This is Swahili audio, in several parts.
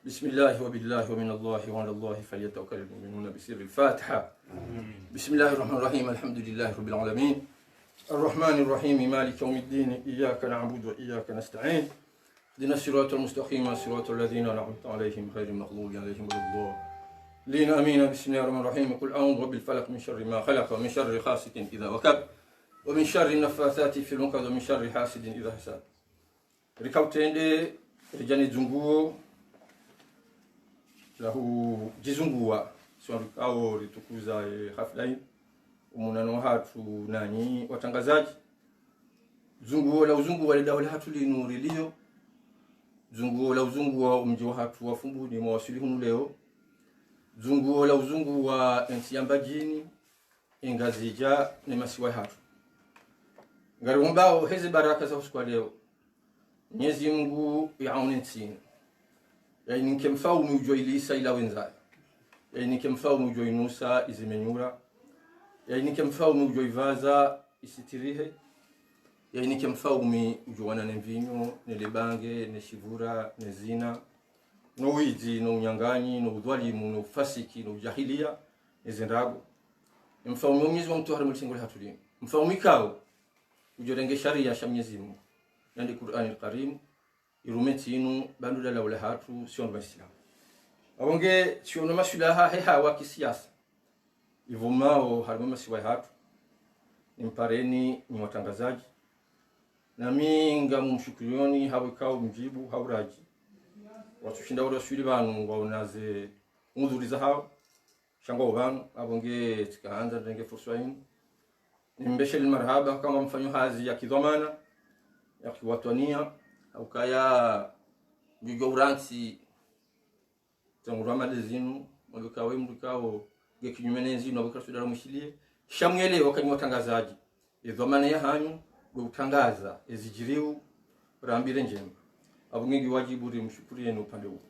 بسم الله وبالله ومن الله وعلى الله فليتوكل المؤمنون بسر الفاتحة. بسم الله الرحمن الرحيم. الحمد لله رب العالمين الرحمن الرحيم مالك يوم الدين إياك نعبد وإياك نستعين اهدنا الصراط المستقيم صراط الذين أنعمت عليهم غير المغضوب عليهم ولا الضالين آمين. بسم الله الرحمن الرحيم. قل أعوذ بالفلق من شر ما خلق ومن شر غاسق إذا وقب ومن شر النفاثات في العقد ومن شر حاسد إذا حسد. Rikautende rijani zunguo lahu jizungua swandikao ritukuza hafla umunano hatu nanyi watangazaji zunguo la uzungu wale dawa hatu linuriliyo zunguo la uzungu wa mji wa hatu wafumbu ni mawasili hunu leo zunguo la uzungu wa ensiyambajini ingazija ni masiwa hatu ngarumbao hezi baraka za usiku leo. Mwenyezi Mungu yaone nsini yaani nikemfao mujoi Lisa ila wenzai yaani nikemfao mujoi Nusa izimenyura yaani nikemfao mujoi Vaza isitirihe yaani nikemfao mujwana nemvinyo nelebange neshivura nezina no wizi no unyanganyi no udwalimu no fasiki no jahilia nezendago mfao Mwenyezi Mungu tuhari mlingoli hatulini mfao mikao ujorenge sharia ya Mwenyezi Mungu yandi Qur'an al-Karim irumeti inu bandula la wala hatu sio Waislamu abonge sio na masuala heha wa kisiasa ivumao harimo masiwa hatu nimpareni ni watangazaji na minga mumshukurioni hawikao mjibu hauraji watushinda ura shuri banu waonaze mudhuriza hao shango banu abonge tikaanza ndenge fursa yinu nimbeshe marhaba kama mfanyo hazi ya kidhamana ya kiwatania au kaya njujo uransi tangurama dezinu mwakawe mrikao gekinyumenezi no bakasudara mushilie shamwele wakanywa watangazaji idhamana ya hanyu gutangaza ezijiriu rambire njema abonge wajibu ri mshukuriye no pande huo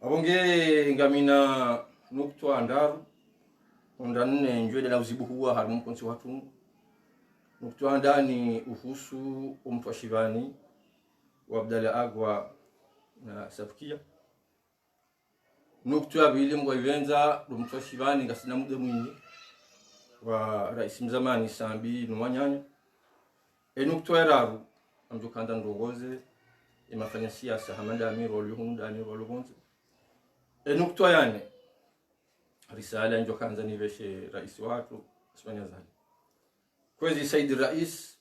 abonge ngamina nukutwa andaru ondanne njwele la uzibu huwa harimo konsi watu nukutwa ndani uhusu umtwa Shivani wa Abdalla Agwa na Safikia nukutwa bili mwa ivenza umtwa Shivani ngasina muda mwingi wa rais mzamani Sambi Numanyanya nukutwa eraru amjukanda ndongoze imafanya siasa Hamada Amiro Luhunda ni Rolonze nukutwa yane risala njokanza niveshe rais watu Ismanya Zali kwezi Said Rais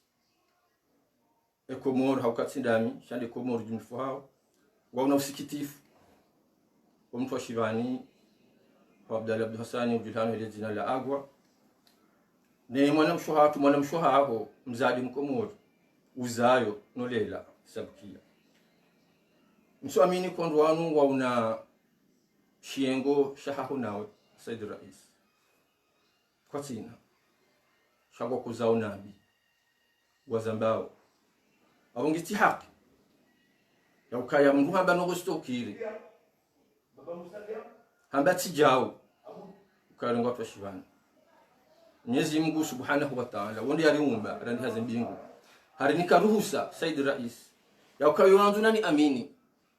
Komor haukatindami shande Komor jumfu hao wauna usikitifu wa mtu wa Shivani wa Abdalla Abdul Hassani ujilano ile jina la Agwa ni mwanamshuha hao mzadi mkomor uzayo nolela Safikia msuamini kondo wanu wauna shiengo shahahu nawe Said Rais kwa tina shagwa kuzao nabi wazambao abongiti haki ya ukaya mndu hamba no gostokiri hamba tijao ukalenga kwa Shivani Mwenyezi Mungu Subhanahu wa Ta'ala wonde yariumba randi hazembingu harinika ruhusa Said Rais ya ukayo nani amini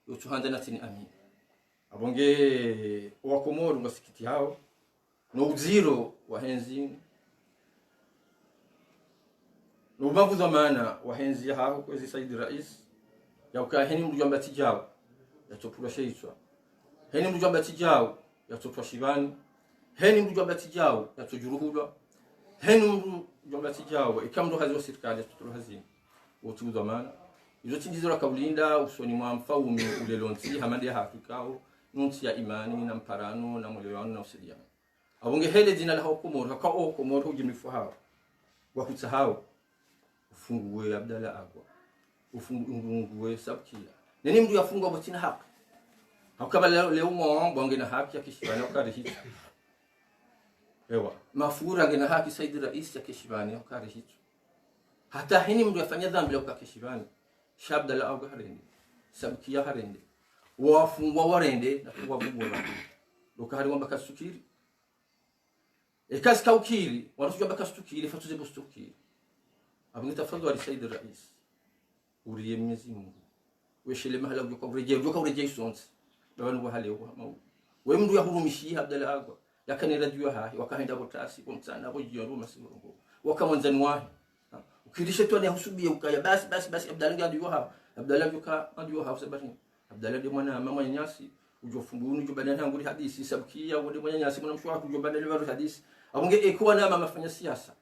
yotuhanda natini amini abonge wakomoru ngasikiti hao no uziro wa henzini nubavu dhamana wahenzi hao kwezi Said Rais ya ukaheni mjomba tijao ya topula sheitwa heni mjomba tijao ya topwa Shivani heni mjomba tijao ya tojuruhulwa heni mjomba tijao ikamdo hazo serikali tutulu hazini wotu dhamana izo tindizo kaulinda usoni mwa mfaumi ulelonsi hamadi ya Afrikao nunsi ya imani na mparano na mulewano na usiliano abonge hele jina la Komoro hakao Komoro jimifu hao wakutsahao ufunguwe Abdalla Agwa ufunguwe Safikia nini mtu yafungwa botina haki hakaba leo mwongo ngena haki ya Kishivani ukarihicho ewa mafura ngena haki Said Rais ya Kishivani ukarihicho hata hini mtu yafanya dhambi la Kishivani Abdalla Agwa harende Safikia harende wafungwa warende na kuwa bubura lokari wamba kasukiri kazi kaukiri wanatujua bakasukiri fatuze bostukiri abungi tafadhali Said Rais uriye Mwenyezi Mungu weshele mahala ujoka urejea sonsi bawani wa hale wa mau we mndu ya hurumishi Abdalla Agwa yakani radio hahi wakaenda kotasi kumtsana ko jiyo masirongo wakamanzani wahi ukilishe tu ni husubia ukaya basi Abdalla ndio hapa Abdalla ndio hapa sabani Abdalla ndio mwana mama nyasi ujofumbuni ujobana nguri hadisi sabkia wode mwana nyasi mwana mshwa ujobana leo hadisi abunge ekuwa na mama fanya siasa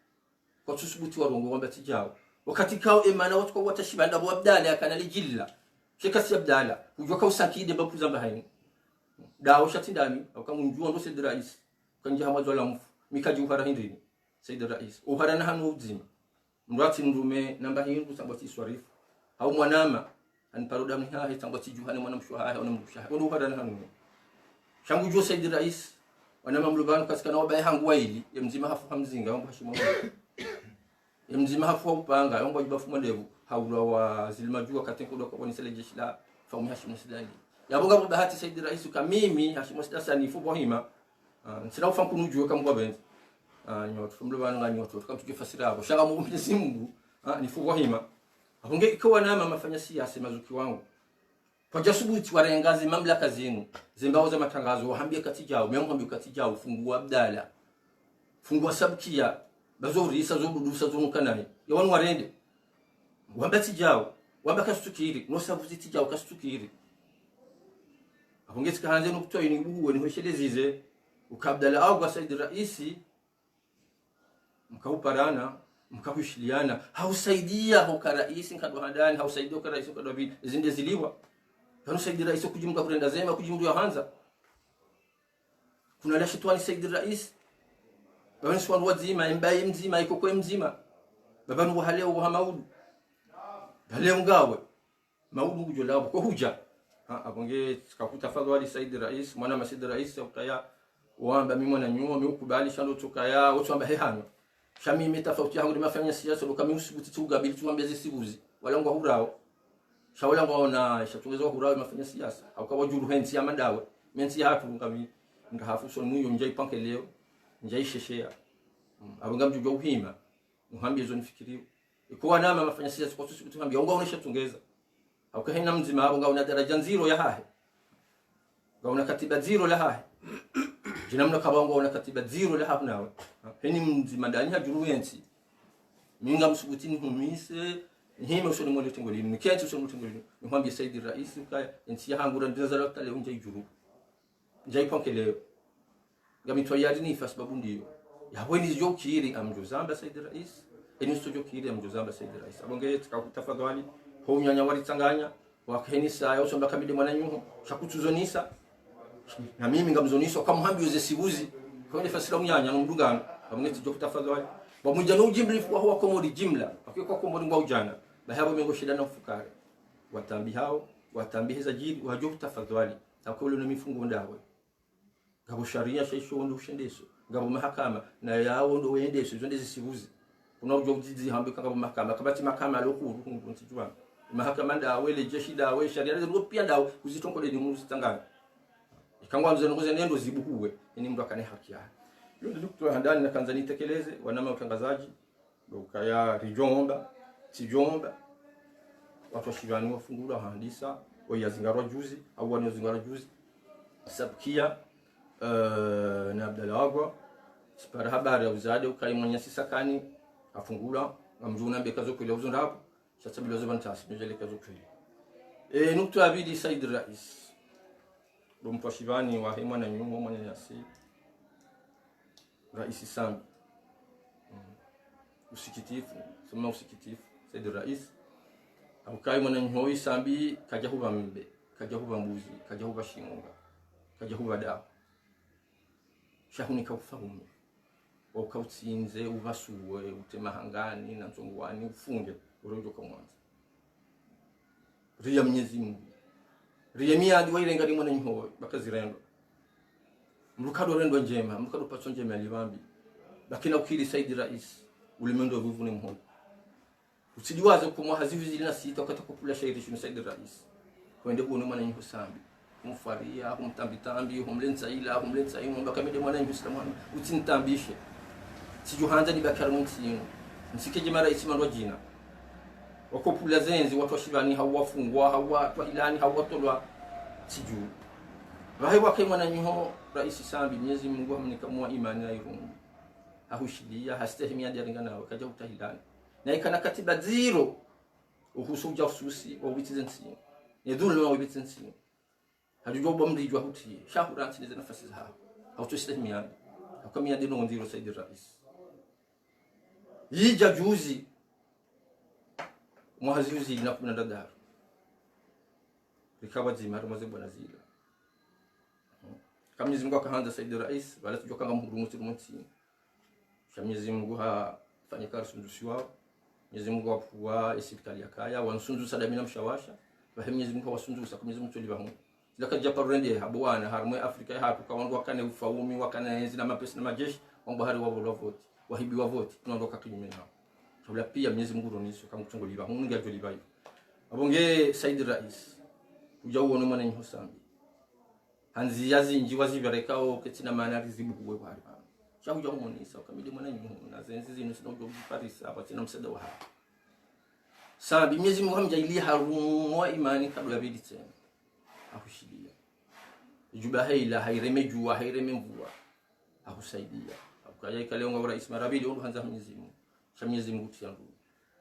kwa tusubuti warongo wamba tijao wakati kao emana watu kwa watashibanda bo Abdalla akana lijilla shekasi Abdalla ujoka usakide bakuzamba haini dawo shatindani akamunjua ndo Said Rais kanja hamazo la mfu mikaji uhara hindini Said Rais uhara na hanu uzima mrati ndume namba hindu sambati swarifu au mwanama anparoda mhiha sambati juhane mwana mshwa ona mshwa ndo uhara na hanu shangu jo Said Rais wana mamlubano kasikana wabaye hangu waili yemzima hafu hamzinga yombo hashimo yemzima hafu upanga yombo jibafu mwandevu haula wa zilmajua katenkudo kwa nisele jeshi la famu hashimo sidali yabonga bahati Said Rais kamimi hashimo sidasani fu bohima nsira ufam kunujua kamgwa benzi nyoto fumlubano nga nyoto kamtukifasira abo shanga mu Mwenyezi Mungu ni fu bohima ahonge ikawa nama mafanya siasa mazuki wangu kwa jasubuti warengazi mamlaka zenu zimbao za matangazo wahambia katijao meongambia katijao fungua Abdalla fungua sabkia bazori isa zobudusa zonukanani yawanu warende wamba tijao wamba kastukiri no sabuti tijao kastukiri ahonge sikahanze no kutoa ni buwe ni hosheleze ukabdala Agwa Said Rais mkauparana mkahushiliana hausaidia hoka rais nkado handani hausaidia hoka rais nkado bi zinde ziliwa hano Said Rais kujimka kurenda zema kujimdu ya hanza kuna la shitwani Said Rais bawani swan wazima mbaye mzima iko kwa mzima babanu wahaleo wa maudu baleo ngawe maudu kujolao kwa huja abonge kakuta fadhali Said Rais mwana Said Rais ukaya wamba mimi mwana nyuo mekubali shando tukaya watu amba hehano shami metafauti yangu nimafanya siasa lokami usubuti tugabili tuambia zisibuzi wala ngo hurao shawala ngona shatungezwa hurao mafanya siasa au kwa juru hensi ya madawe mensi hapo ngami ngahafu so muyo njai panke leo njai sheshea abanga mjugo uhima muhambi zo nifikirio ikuwa nama mafanya siasa kwa tusubuti ngambia ngo onesha tungeza au kahina mzima hapo ngaona daraja zero ya hahe ngaona katiba zero la hahe jinamna kabango ona katiba zero la hapo nawe heni mzima ndani ha juru hensi minga msubutini humise hime usoni mwele tengolini nikiacha usoni tengolini nimwambie Said Rais ukaya ensi hangura ndiza la tale unje juru njai panke leo ngami toyadi ni fa sababu ndio yaweni jokiri amjuzamba Said Rais eni stojokiri amjuzamba Said Rais abonge tukakutafadhali ho nyanya wali tanganya wakeni saa usomba kamide mwananyuho shakutuzonisa na mimi ngamzonisa kama hambi uze sibuzi kwa ile fasira unyanya nomdugana abonge tujokutafadhali bamuja no jimlifu wa huwa komodi jimla akiko komodi ngwa ujana bahabo mengo shida na ufukare watambi hao watambihiza jiri wajo tafadhali akolo na mifungo ndawe ngabo sharia shaisho ndo ushendeso ngabo mahakama na yao ndo wendeso zonde zisibuzi kuna ujo jizi hambe ngabo mahakama kabati mahakama lokuru ntijwa mahakama ndawe le jeshi dawe sharia ndo pia ndawe kuzitonkole ni muzitangana ikangwa mzee ngoze nendo zibuhuwe ni mtu akane haki yake yule dukto handani na Tanzania tekeleze wanama utangazaji dokaya rijomba sijomba watu washirani wafungura handisa oyazingarwa juzi au wanazingarwa juzi sabkia na Abdalla Agwa sipara habari ya uzade ukaimanya sisakani afungura ngamjuna mbekazo kwele uzonda hapo sasa bilo zo bantasi njele kazo kwele nukto abidi Said Rais bomfashivani wa hema na nyumo mwana yasi Rais Sambi usikitifu sema usikitifu Said Rais au kai mwana nhoi Sambi kaja huba mbe kaja huba mbuzi kaja huba shinga kaja huba dawa shahunika ufahume ukautsinze uvasuwe utemahangani na nzongwani ufunge urojo kwa mwanza riya Mwenyezi Mungu riya miadi wairenga ni mwana nhoi bakazirendo mrukado rendo njema mrukado patso njema alibambi bakina ukili Said Rais ulimendo vivune mhono usijiwaze kumwa hazivi zilina sita wakati kupula shairi shuni Said Rais kwende kuone mwana nyu Sambi kumfaria kumtambitambi humlenza ila humlenza imo bakamide mwana nyu Islamani utintambishe sijuhanza ni bakara mutino nsikeje mara isimando jina wakopula zenzi watu washibani hawafungwa hawatwa ilani hawatolwa siju Vahe wake mwananyiho rais Sambi Mwenyezi Mungu amnikamua imani ya irungu ahushidia hastahimia ndirangana wakaja utahilani na ikana katiba zero uhusuja ususi wa witizensi ni dhulma wa witizensi hajujoba mlijwa huti shahuranti ni nafasi zao hautostahimia akamia dino ndiro Said Rais yija juzi mwahaziuzi na kuna dadar rikawa zima rumaze bwana zila kama Mwenyezi Mungu akaanza Said Rais wala tujoka ngamhurumuti rumunti Mwenyezi Mungu hafanye kazi sundusi wao Mwenyezi Mungu wapuwa hospitali ya kaya wansundu sadamina mshawasha wa Mwenyezi Mungu wasundu sa Mwenyezi Mungu tuliba mu zaka japarende habwana harmwe Afrika hapo kwa wandu wakane ufaumi wakane enzi na mapesa na majeshi wangu bahari wa vote wahibi wa vote tunaondoka kinyume nao kabla pia Mwenyezi Mungu roniso kama kutunguliba mungu ngajoliba hiyo abonge Said Rais ujawo no mwana Sambi hanzi yazinji waziberekao ketina maana rizibu kuwe bari chahuja umonisa ukamili mwana na zenzi zinu sinojo Paris hapa tena msada wa hapa Sambi Mwenyezi Mungu hamjailia harumo imani kabla ya bidi tena akushidia juba haila hairemejua hairememvua akusaidia akaya ikaleo ngora Ismail Rabili ndo hanza Mwenyezi Mungu cha Mwenyezi Mungu tiangu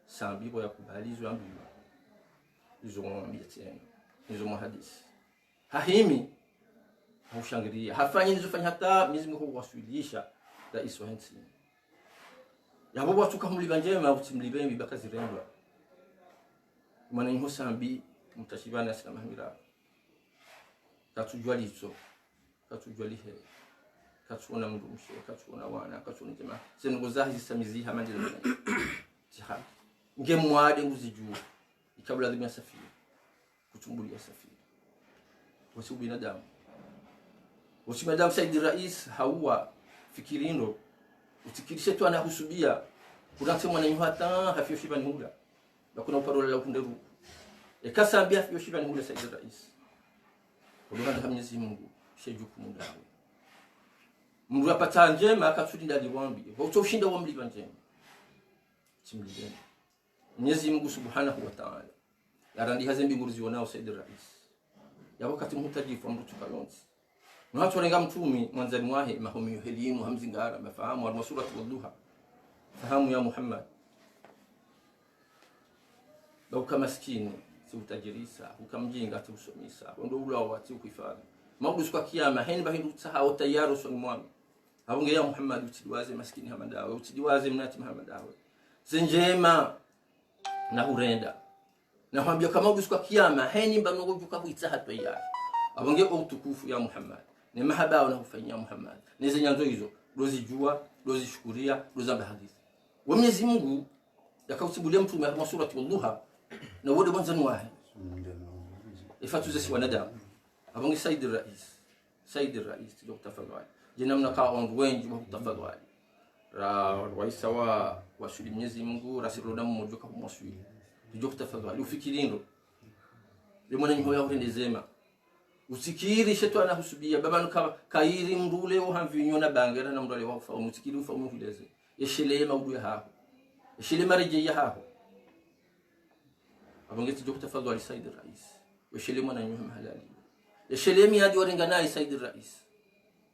Sambi boya kubalizwa ambiwa hizo mwambie tena hizo muhadisi hahimi ushangiria hafanyi nizofanya hata Mwenyezi Mungu waswilisha rais wa nchi yabo watu kamliba njema utimlibe mbaka zirendwa mwana Sambi mtashibana sana hamira katujwa lizo katujwa lihe katuna mndumshe katuna wana katuna jamaa sengo zahi samizi hamandile jihad ngemwade nguzijua ikabla dhimia safiri kutumbulia safiri wasi binadamu Madam Said Rais hawa fikirindo utikirishe tu anahusubia kunatse mwana hata hafio shiba nihula na kuna parola la kunderu ekasambia hafio shiba nihula Said Rais kulingana Mwenyezi Mungu shejukumu ndawe mndu apata njema akatudinda liwambi utoshinda wa mliba njema simlibeni Mwenyezi Mungu Subhanahu wa Ta'ala yarandi hazembi nguruziwa nao Said Rais ya wakati mhutajifu mtu tukayonzi Mwatu walenga mtumi mwanzani wahe mahomi helimu hamzingara mafahamu wa suratu wadduha fahamu ya Muhammad bauka maskini si utajirisa ukamjinga ati usomisa ndo ula wati ukifadhi maudu kwa kiyama heni bahindu sahao tayaro swani mwami abunge ya Muhammad utidiwaze maskini hamadawe utidiwaze mnati hamadawe zinjema na urenda na hambia kama maudu kwa kiyama heni banogo jukabuita hatwa abunge utukufu ya Muhammad ni mahaba unakufanyia Muhammad nizo nyanzo hizo dozijua dozishukuria dozamba hadithi wa Mwenyezi Mungu yakausibulia mtume wa surati wadduha na wode mwanzani wahe ifatuze si wanadamu abongi Said Rais Dr. Fadhali jina mnakaa wangu wengi wa kutafadhali waisawa wasuli Mwenyezi Mungu rasuluna mmoja kwa mwasuli Dr. Fadhali ufikirindo limona nyoya urendezema usikiri shetu anahusubia babanu kairi mrule o hamvinyo na bangera na mrule wa ufahamu usikiri ufahamu huleze yeshele maudu ya hapo yeshele mareje ya hapo abongeti Dr. Fadhali Said Rais yeshele mwana nyuma halali yeshele miadi warengana Said Rais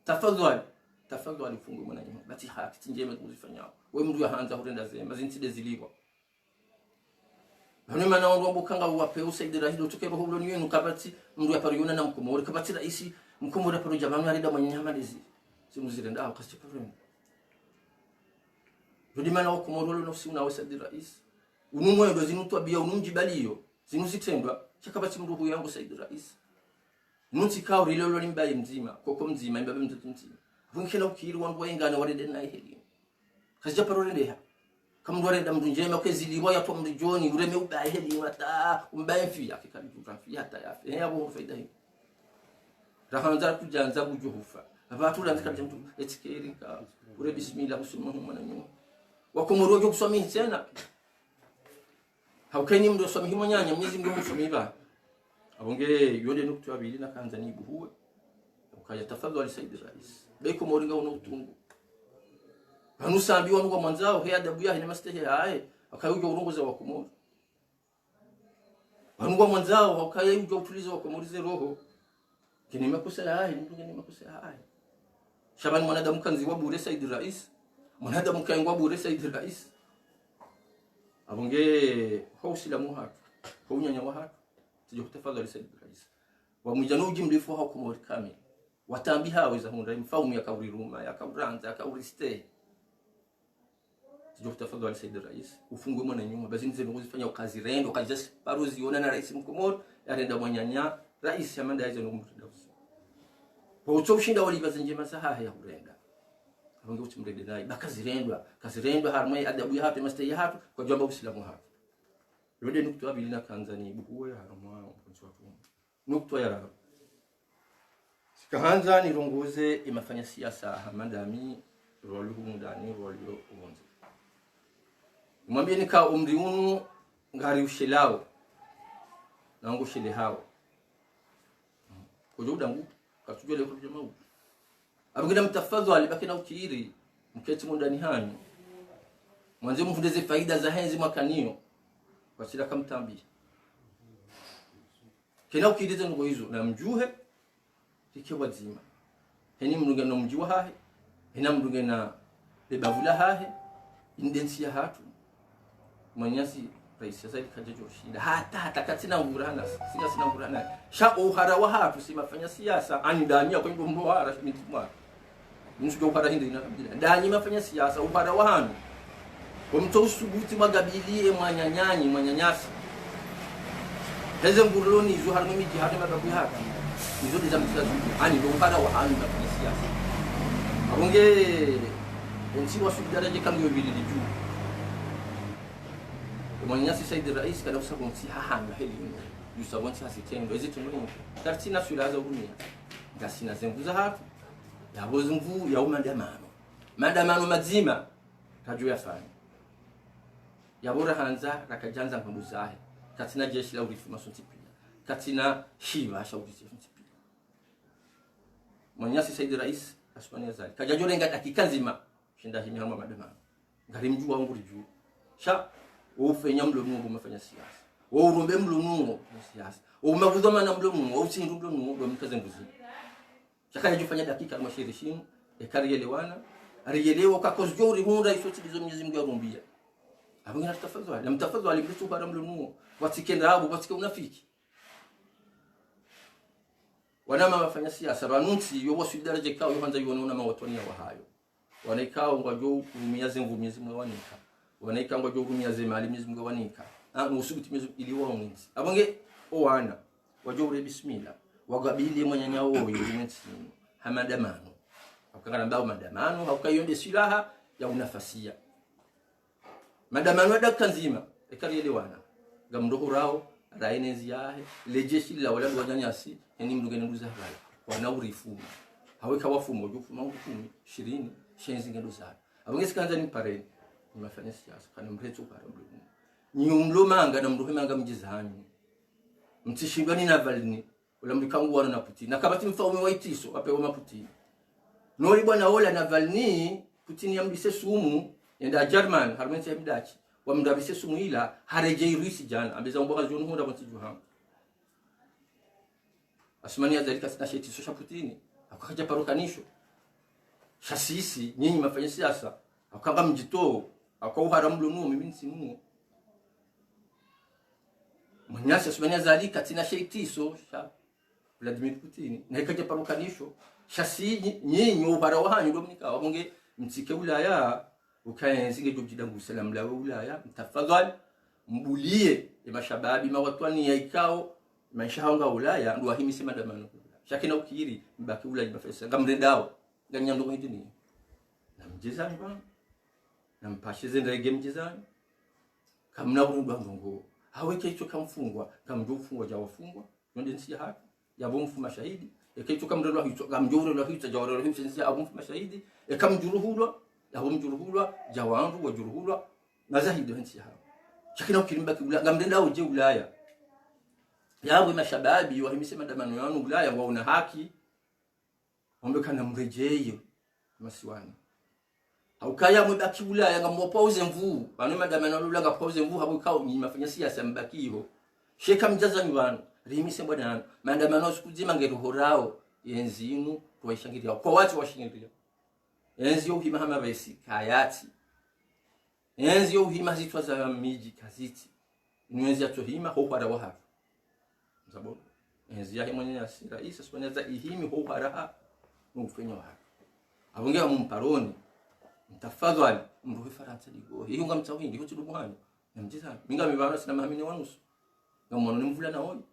tafadhali fungu mwana nyuma bati haki tinjema kuzifanya wewe mndu yaanza kurenda zema zintide ziliwa hano mana wangu kanga wape Said Rais dotoke roho buloni yenu kabati mndu yapariona na mkomori kabati rais mkomori paro jamani alida manyama lezi simuzirenda akasi problem rudi mana wakomori no si unawe Said Rais unumwe ndo zinutwa bia unumjibaliyo zinuzitendwa chakabati mndu yangu Said Rais nunti kao rilolo limbaye mzima koko mzima imbabe mtoto mzima vunkela ukiri wangu wengana warede na heli kasija paro rendeha kamdware da mdunjema kwezili waya to mrijoni ureme ubaye heli mata umbaye fi akikali jugrafi hata yafe yabo faida hii rahanza kujanza bujuhufa abatu lanzika mtu etikeri ka ure bismillah usumuhu mwananyu wakomoro yo kusoma tena haukeni mdo soma himonyanya Mwenyezi Mungu msomiba abonge yonde nukutwa bili na kanza ni buhuwe ukaya tafadhali Said Rais beko moringa unotungu Hanusambi wanu kwa mwanzao hea adabu yahe ni mastehe hae akayuja urongoza wakomori wanu kwa mwanzao wakaya yuja utuliza wakomorize roho kini makosa hai ni makosa hai shaban mwanadamu kanzi wa bure Said Rais mwanadamu kaingwa bure Said Rais abonge hausilamu hatu hunyanya wa hatu tuje kutafadhali Said Rais wa mujanoji mlifu hao kumori kamili watambi haweza hunda mfaumu ya kauri ruma ya kauranza ya kauri stay tuje kutafadhali Said Rais ufungwe mwana nyuma basi nze ngozifanya kazi rendo kazi parozi ona na rais mkomori yarenda mwanyanya rais amanda hizo ngumutadausi kwa utoshinda walibaza njema saha ya kurenda abonge utimrede naye bakazirendwa harmai adabu ya hapo mastay ya hapo kwa jamba uislamu hapo rode nukto abili na kanzani buhuwe harama mkonso watu nukto ya sikahanza nirongoze imafanya siasa hamandami roli humundani roli uonze mwambie nika umri unu ngari ushelao nangu shele hao kujuda ngu katujua leo kwa jamaa abagina mtafadhali bakina ukiri mketi mundani hani mwanzo mfundeze faida za henzi mwakanio kwa sila kamtambi kena ukirize ngo hizo na mjuhe tike wazima heni mndunge no mjuwa hahe hena mndunge na bebavula hahe indensi ya hatu mwanyasi rais sasa ikajejo shida hata katina ngurana sina ngurana sha uhara wa hatu simafanya siasa ani ndani kwa ndo mbohara mitimwa nsuko ukara hindi na ndani mafanya siasa uhara wa hanu kwa mto usubuti magabilie mwanyanyasi heze nguruloni izo harimo miji hadi mababu hapa izo ndiza mtiza ani ndo uhara wa hanu mafanya siasa abonge nsi wasu daraje kango bili juu mwanyasi Said Rais kana usabonsi hahanga heli yusabonsi hasitendo ezitunu tartina sulaza urumia ngasina zenguza hatu yaboze mvu ya mandamano mazima tajua yafanya yabora hanza rakajanza nkambuzahe katina jeshi la urifu masontipia katina shiva shaurizi mtipia mwanyasi Said Rais asmani zali kajajolenga dakika nzima shinda himi hama mandamano ngari mjua wangu rijuu sha ufenya mlomungu mafanya siasa urumbe mlomungu siasa umagudoma na mlomungu usindu mlomungu ndo mkaze nguzi chakaya jufanya dakika 20 ekarielewana arielewa kakozjo uri hunda isoti dizo Mwenyezi Mungu arumbia abangina tafadhali na mtafadhali mtu para mlomungu watikenda hapo watika unafiki wanama mafanya siasa ranunsi yo wasudaraje kao yohanza yona mawatoni ya wahayo wanaikao ngwajo kumia zengu Mwenyezi Mungu wanika wanaika ngwajo kumia zema ali Mwenyezi Mungu wanika usubuti Mwenyezi iliwa unzi abange owana wajo ure bismillah wagabili mwanyanya oyo ulimwensi hamadamano akangana mbao madamano haukayonde silaha ya unafasia madamano adaka nzima ekarielewana gamndohurao rainezi yahe lejeshi la wala wanyanyasi yani mlugene nduza habari wana urifumu haweka wafumo jufuma 10 20 shenzi ngendo za abange sikanza ni pareni nimafanya siasa kana mretu para mlugene nyumlomanga na mruhemanga mjizani mtishindwa ni Navalny ula mlikangu wana na Putin na kabati mfaume wa itiso apewa maputin nori bwana ola Navalny Putin yamlise sumu enda German harmensi ya bidachi wamndabise sumu ila harejei Rusi jana ambeza mboga zonu hunda mtijuha asmani ya zalika sina sheti sosha Putin akaja parokanisho shasisi nyinyi mafanya siasa akanga mjito akauhara mlunu mimi simu mwanyasi asmani ya zalika tina shetiso sha Vladimir Putin na ikaja parokanisho shasi nyinyi uhara wanyu ndo mnika wabonge mtike Ulaya ukaenzinge jojidangu salam la Ulaya mtafadhali mbulie mashababi mawatwani ya ikao maisha hanga Ulaya ndo ahimisi madamano shakina ukiri mbaki Ulaya bafesa ngamrendao nganyando hidini na mjezani ba na mpashize ndege mjezani kamna urundwa ndongo haweke hicho kamfungwa kamjofungwa jawafungwa ndio nsi haki yabumfu mashahidi ekitu kamrelo hicho kamjoro lo hicho jawaro lo hicho nsi abumfu mashahidi ekamjuruhulwa yabumjuruhulwa jawandu wajuruhulwa mazahidi nsi hao shakina ukirimba kibula ngamrendao je Ulaya yabo mashababi wahimise madamano yanu Ulaya wauna haki ombekana mrejeye masiwani haukaya mbaki Ulaya ngamopauze mvu bano madamano lulanga pauze mvu habukao ni mafanya siasa mbaki hiyo sheka mjaza nywana rimise bwana maandamano sikuzima ngeruhorao yenzinu tuwaishangiria kwa watu washingiria enzi yo hima hama besi kayati enzi yo hima zitwa za miji kaziti niwenzi atohima ho para waha mzabo enzi yake mwenye asira isa swaneza ihimi ho para n'ufenya waha abongera mu mparoni mtafadhali mruhe faransa ligo hiyo ngamtawindi ho tudumwana namjiza minga mibana sina mahamini wanusu ngamwana nimvula naoni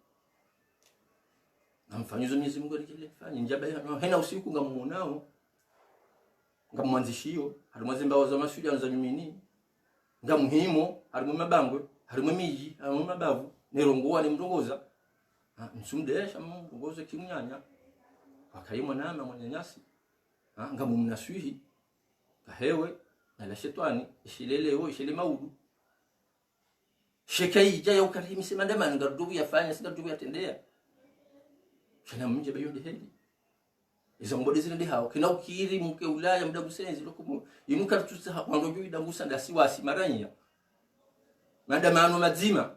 namfanyizo Mwenyezi Mungu alikifanya njaba hano hena usiku ngamuonao ngamwanzishio harimo zimbaho za mashuri za mimini ngamuhimo harimo mabangwe harimo miji harimo mabavu nerongoa ni mrongoza msumdesha mrongoza kimnyanya akayimwa nama mwanyanyasi ngamumnaswihi kahewe na la shetani ishilelewo ishile maudu shekaija ya ukarimi semandamani ngarudu yafanya singarudu yatendea kana mje bayonde heli izo mbodi zile hao kina ukiri mke Ulaya muda gusenzi lokumu inuka tutsa wandojo idangusa ndasi wasi maranya maandamano mazima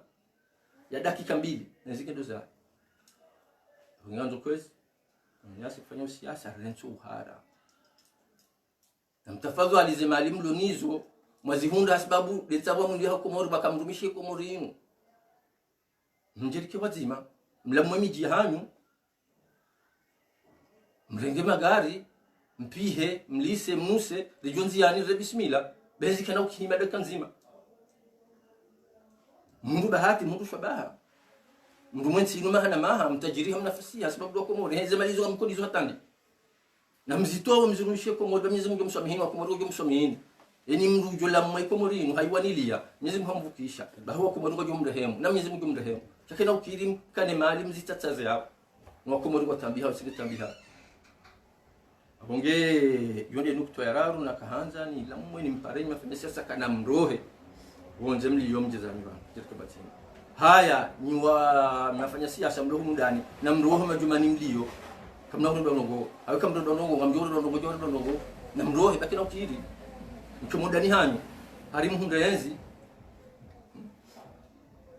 ya dakika 2 nazike doza nganzo kwezi nyasi kufanya siasa renzo uhara na mtafadhu alizema alimlonizo mwazihunda sababu letsabwa mundi hakomori bakamrumishi komori inu mjerike wazima mlamwe miji hanyu mrenge magari mpihe mlise mnuse rejonzi yani re bismillah bezi kana ukihima dakika nzima mundu bahati mundu shabaha mundu mwenzi inuma hana maha mtajiri hamna nafasi sababu doko mo heze malizo mkodizo hatandi na mzitoa mzirumishie ko modo Mwenyezi Mungu msomihini wa ko modo msomihini eni mundu jola mmai ko morinu haiwanilia Mwenyezi Mungu hamvukisha baho ko modo jo mrehemu na Mwenyezi Mungu mrehemu chakena ukirim kane mali mzitatsaze hapo na ko modo tambiha usigitambiha abonge yonde nukto yararu na kahanza ni lamwe ni mpareni mafanya siasa kana mrohe wonje mli yomjeza miba katika batini haya ni wa mafanya siasa mroho ndani na mroho majumani mlio kama ndongo au kama ndongo ngamjoro na mrohe bakina ukiri mkomodani hanyu hari muhunda yenzi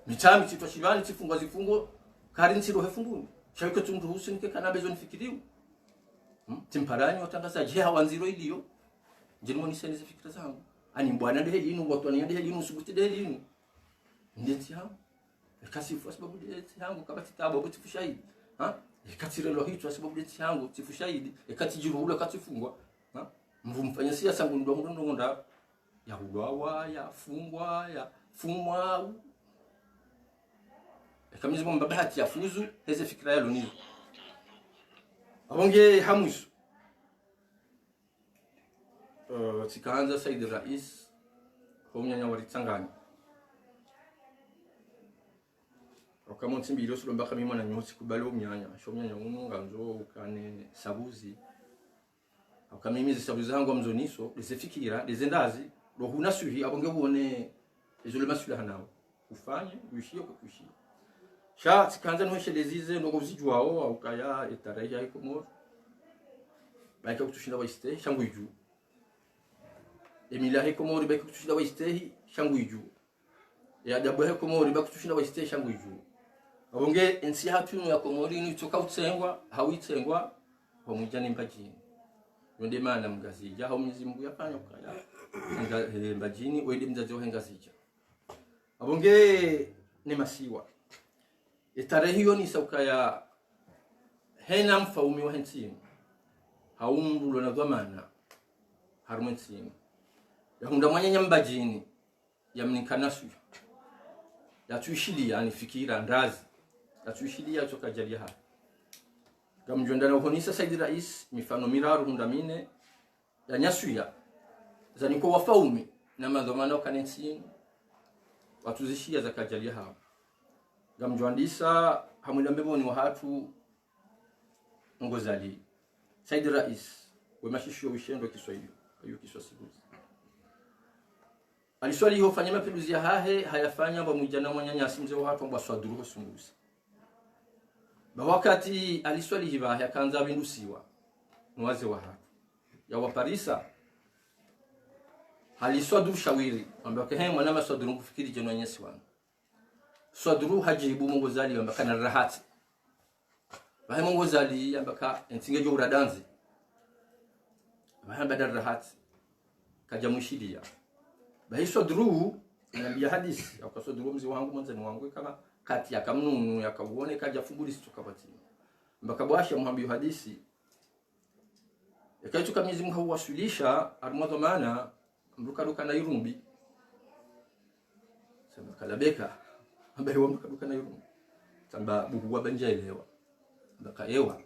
mitami chitwa shivani chifungwa zifungo kari nsirohe funguni shawiko tumruhusu nike kana bezo nifikiriu timparani watangazaji hawanziro iliyo njirimo nisenize fikira zangu ani bwana ndehe yinu watu ndehe yinu subuti ndehe yinu ndeti hawo ikasifu sababu ndeti yangu kabati tabo buti shahidi ikatire hicho sababu ndeti yangu tifu shahidi ikatijiru ule katifungwa mvumfanya siasa ngundongo nda ya hudawa ya fungwa ya fumwa ikamizimo mbabahati ya fuzu heze fikira yalo nizo abonge hamusu tikaanza Said Rais homnyanya waritsanganya okamo tsimbiro sulomba kamima na nyotsi kubalo myanya shomnyanya ununga nzo ukane sabuzi akamimizi sabuzi zangu mzoniso lisefikira lizendazi rohuna suhi abonge bone izole masula hanao ufanye uishie kwa kuishia sha tikaanza nweshelezize no kuzijwao au kaya etareja ikomo baika kutushinda waiste shangu iju Emilia Hekomori baika kutushinda waiste shangu iju ya dabu Hekomori baika kutushinda waiste shangu iju abonge ensi hatu ya Komori ni toka utsengwa hawitsengwa kwa mujani mbajini yonde mana mgazija hao Mwenyezi Mungu yapanya kaya mbajini wende mzazi wa ngazija abonge ni masiwa etarehi hiyo ni saukaya hena mfaumi wa hensini haumbulo na dhamana harmonsini ya hunda mwanya mbajini ya mnikanasu ya tuishilia yani fikira ndazi ya tuishilia toka jalia hapa gamjondana uhonisa Said Rais mifano miraru hunda mine ya nyasuya za niko wafaumi na madhamana kanensini watuzishia za kajalia hapa gamjwandisa hamwenda mbeboni wa hatu ngozali Said Rais wemashisho wishendo Kiswahili ayo Kiswahili aliswali ho fanya mapinduzi ya hahe hayafanya bamujana mwanyanyasi mzee wa hatu mbaswaduru sungusi ba wakati aliswali hiba yakanza bindusiwa nwaze wa hatu ya waparisa aliswadu shawiri ambako he mwana maswaduru kufikiri jeno nyesi wana swaduru hajibu mungozali ambako na rahati bahe Mungu zali ambaka ntingejo uradanzi bahe badal rahat kaja mushidia bahe sodru anambia hadisi au sodru mzi wangu mwanzani wangu kama kati akamnunu yakabuone kaja fungulisi tukabati mbaka bwasha muhambi hadisi yakaitu kamizi Mungu wasulisha armoto maana mruka na irumbi sema kalabeka ambaye wamruka na irumbi tamba buhu wabanjaelewa mbaka ewa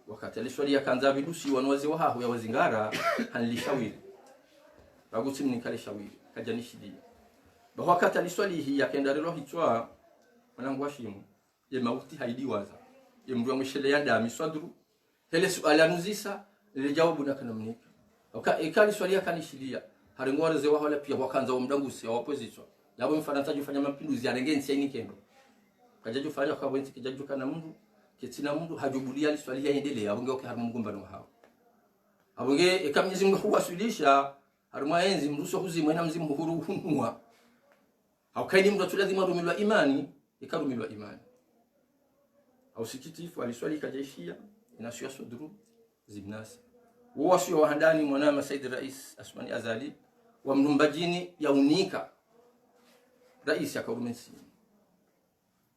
wakati aliswali yakanza vidusi wanwazi wahahu ya wazingara hanilishawiri baguti mnikale shawiri kajanishidia ba wakati aliswali hii yakendarelo hitwa mwanangu washimu ye mauti haidiwaza ye mru mwishele yanda miswadru hele suala nuzisa ile jawabu nakanamnika ikali swali yakanishidia harengora zewa wala pia wakanza umdangusi awapozitwa yabo mfanataji ufanya mapinduzi yarengensi yaini kendo kajaji ufanya kwa wenzi kijaji kana mundu kitina mundu hajubulia liswali yaendelea abunge okay harmu mgombano hao abunge ikamnyezi Mungu huwasulisha harmu enzi mruso huzimwe na mzimu huru hunwa au kaini mtu tulazima rumilwa imani ikarumilwa imani au sikitifu aliswali kajaishia inashia sudru zibnasi wasio wahandani mwanama Said Rais Asmani Azali wa mnumbajini yaunika rais akarumensi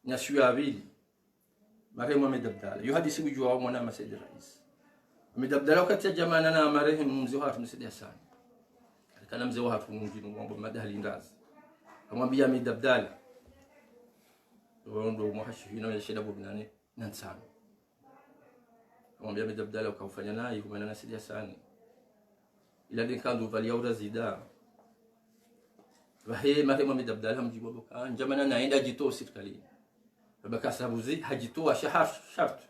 nyashua abili marehemu amedabdala yuhadisi bujua mwanama Said Rais amedabdala wakati jamana na marehemu mzee watu msidia sana kana mzee watu mwingine mambo madahali ndazi amwambia amedabdala ndo muhashihina ya shida bubnani nansana amwambia amedabdala ukafanya naye kwa maana sidia sana ila dikandu valia urazida wahe marehemu amedabdala mjibu boka jamana naenda jito serikali babaka sabuzi hajitoa shahar shart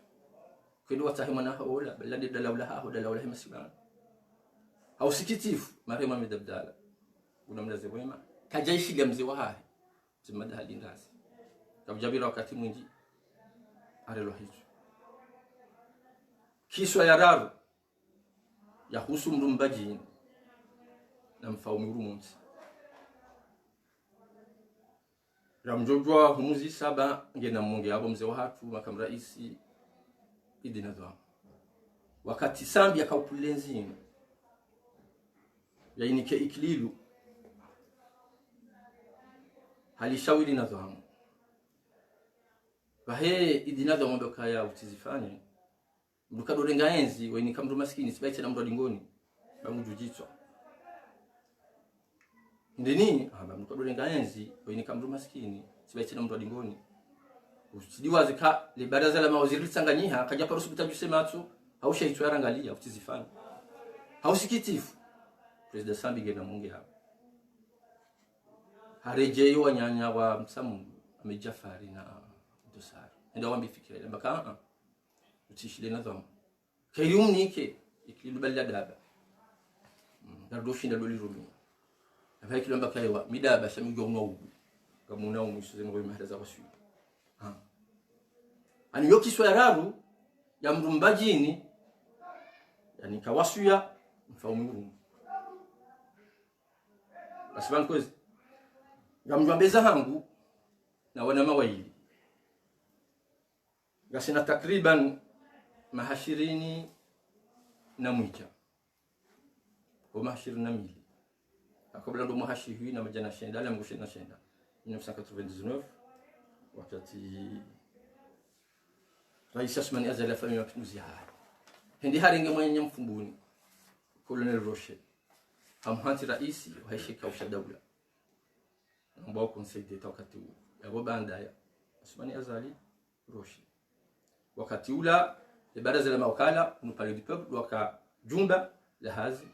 kwani watahima na hola baladi dalawlaha au dalawlaha masban au sikitifu marehemu amedabdala unamlaze wema kajaishi gamzi wahahi zimada halindazi kabjabira wakati mwingi arelo hicho kiswa ya raru ya husu mrumbajini na mfaumiru munsi ramjojwa humuzi saba ngena mungi abo mzee watu makamu raisi idina dwa wakati sambi akaupulenzi yainike iklilu halishawili na dhahamu bahe idina dwa mambo kaya utizifanye mdukado renga enzi weni kamru maskini sibaite na mradi ngoni bamujujitwa ndini mdukado renga enzi weni kamru maskini sibaite na mradi ngoni usidiwaze ka le baraza la mawaziri tsanganyiha kaja parusu bitajusema au shaitu yarangalia utizifanye hausikitifu president Sambi gena mungi hapa harejeyo wanyanya wa msamu amejafari na dosari ndio wambifikira mbaka utishile na dhamu kayum nike iklilu balada ndadoshinda doli rumi afa iklilu mbaka yawa midaba shami gomno gamuna umusize ngo imahdaza wasu ani yokiswa yararu ya mrumbajini yani kawasuya mfaumu asiban kozi gamjwambeza hangu na wana mawili gasina takriban mahashirini na mwita kwa mahashirini na mili akabla ndo mahashirini na majana shenda ala mgushena shenda 1999 wakati Rais Asmani Azali afanya mapinduzi haya hindi haringe mwenye mfumbuni Colonel Roche hamhanti raisi waheshika ushadaula ambao conseil d'etat wakati huo yabo banda ya Asmani Azali Roche wakati ula baraza la mawakala no palais du peuple waka jumba la hazi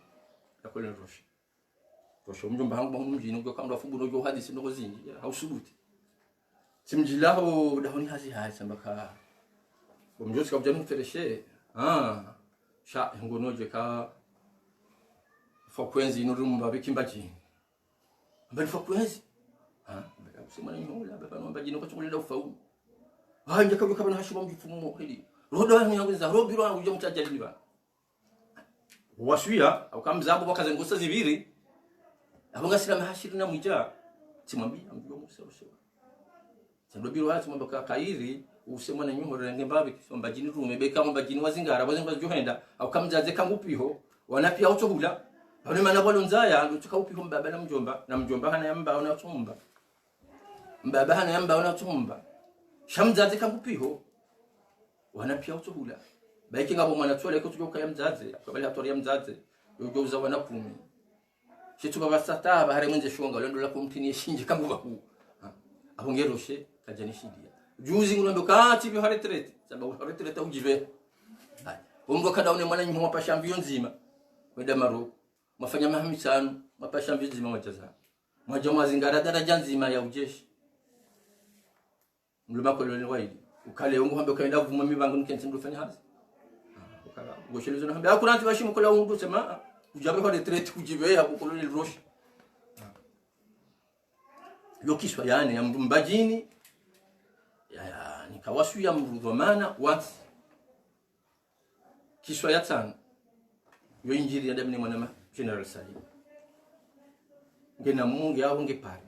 ya Colonel Roche Roche mjumba hangu mjini ngo kama wafumbuni ngo hadisi ndo zingi hausubuti simjilaho dahoni hazi haya sambaka umjosi kwa jamu fereshe sha ngonoje ka fokwenzi nurumba bikimbaji mbali fokwenzi baba sema ni hola baba no mbajino kwa chungulenda ufaulu nje kabla kabla hashiba mjifumo hili rodo yangu za robiro yangu jamu tajali ba wasuya au kamzabo bakaze ngosa zibiri abanga sila mahashiri na mwija simwambia mjua musa ushewa Sandobiro hati mwamba kairi usemwa na nyuho renge mbabe kisomba jini rume beka mwamba jini wazingara bazimba johenda au kamjaze kangupiho wanapia autohula bane mana balonzaya tukaupiho mbaba na mjomba hana yamba ona tumba mbaba hana yamba ona tumba shamjaze kangupiho wanapia autohula baiki ngabo mwana twale ko tujoka ya mzaze akabali hatori ya mzaze yojoza wana 10 shitu baba sata bahare mwenze shonga lendo la kumtini shinje kanguba ku ahongeroshe kajanishidia juzi ngombe kati bi haretrete sababu haretrete ujive bongo kadaone mwana nyuma pasha mbio nzima wenda maro mafanya mahamisano mapasha mbio nzima wajaza mwajo mazingara daraja nzima ya ujeshi mlima koloni waidi ukale ungu hambe kaenda vuma mibango nikense ndofanya hazi ukala goshelezo na hambe akuranti bashimu kola ungu sema ujabe haretrete ujive ya koloni roshi yokishwa yani ya mbajini ya nikawasu ya mrudhomana wat kiswa ya tano yo injili ya damni mwana General Salim ngena mungu yao ngepari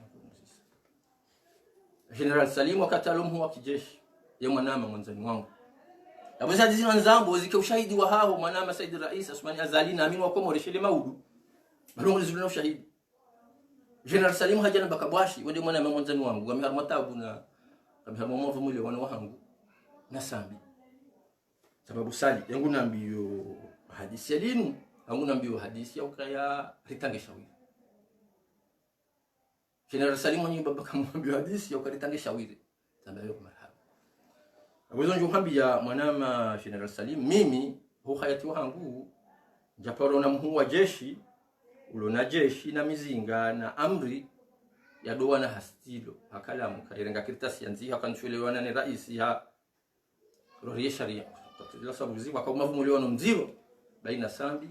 General Salim wakati alomhu wa kijeshi ya mwanama mwanzani wangu abisa dizi wanzambo zike ushahidi wa hao mwanama Said Rais Asmani Azali na amini wako moreshele maudu balongo ziluna ushahidi General Salim hajana bakabwashi wende mwanama mwanzani wangu gamihar matabu na gamihar mwavu mwile wana wahangu na sambi sababu sali yangu nambiyo hadisi ya linu yangu nambiyo hadisi ya ukaya ritange shawiri General Salim mwenye baba kamwambiyo hadisi ya ukaritange shawiri sababu yo marhaba awezo njuhambi ya mwanama General Salim mimi hukhayati wahangu japaro na mhu wa jeshi ulona jeshi na mizinga na amri ya doa na hastilo hakalamu kairenga kirtasi yanzi hakanchwelewana ni rais ya roria sharia kwa sababu ziwa kwa mavumuliwa no mziro baina sambi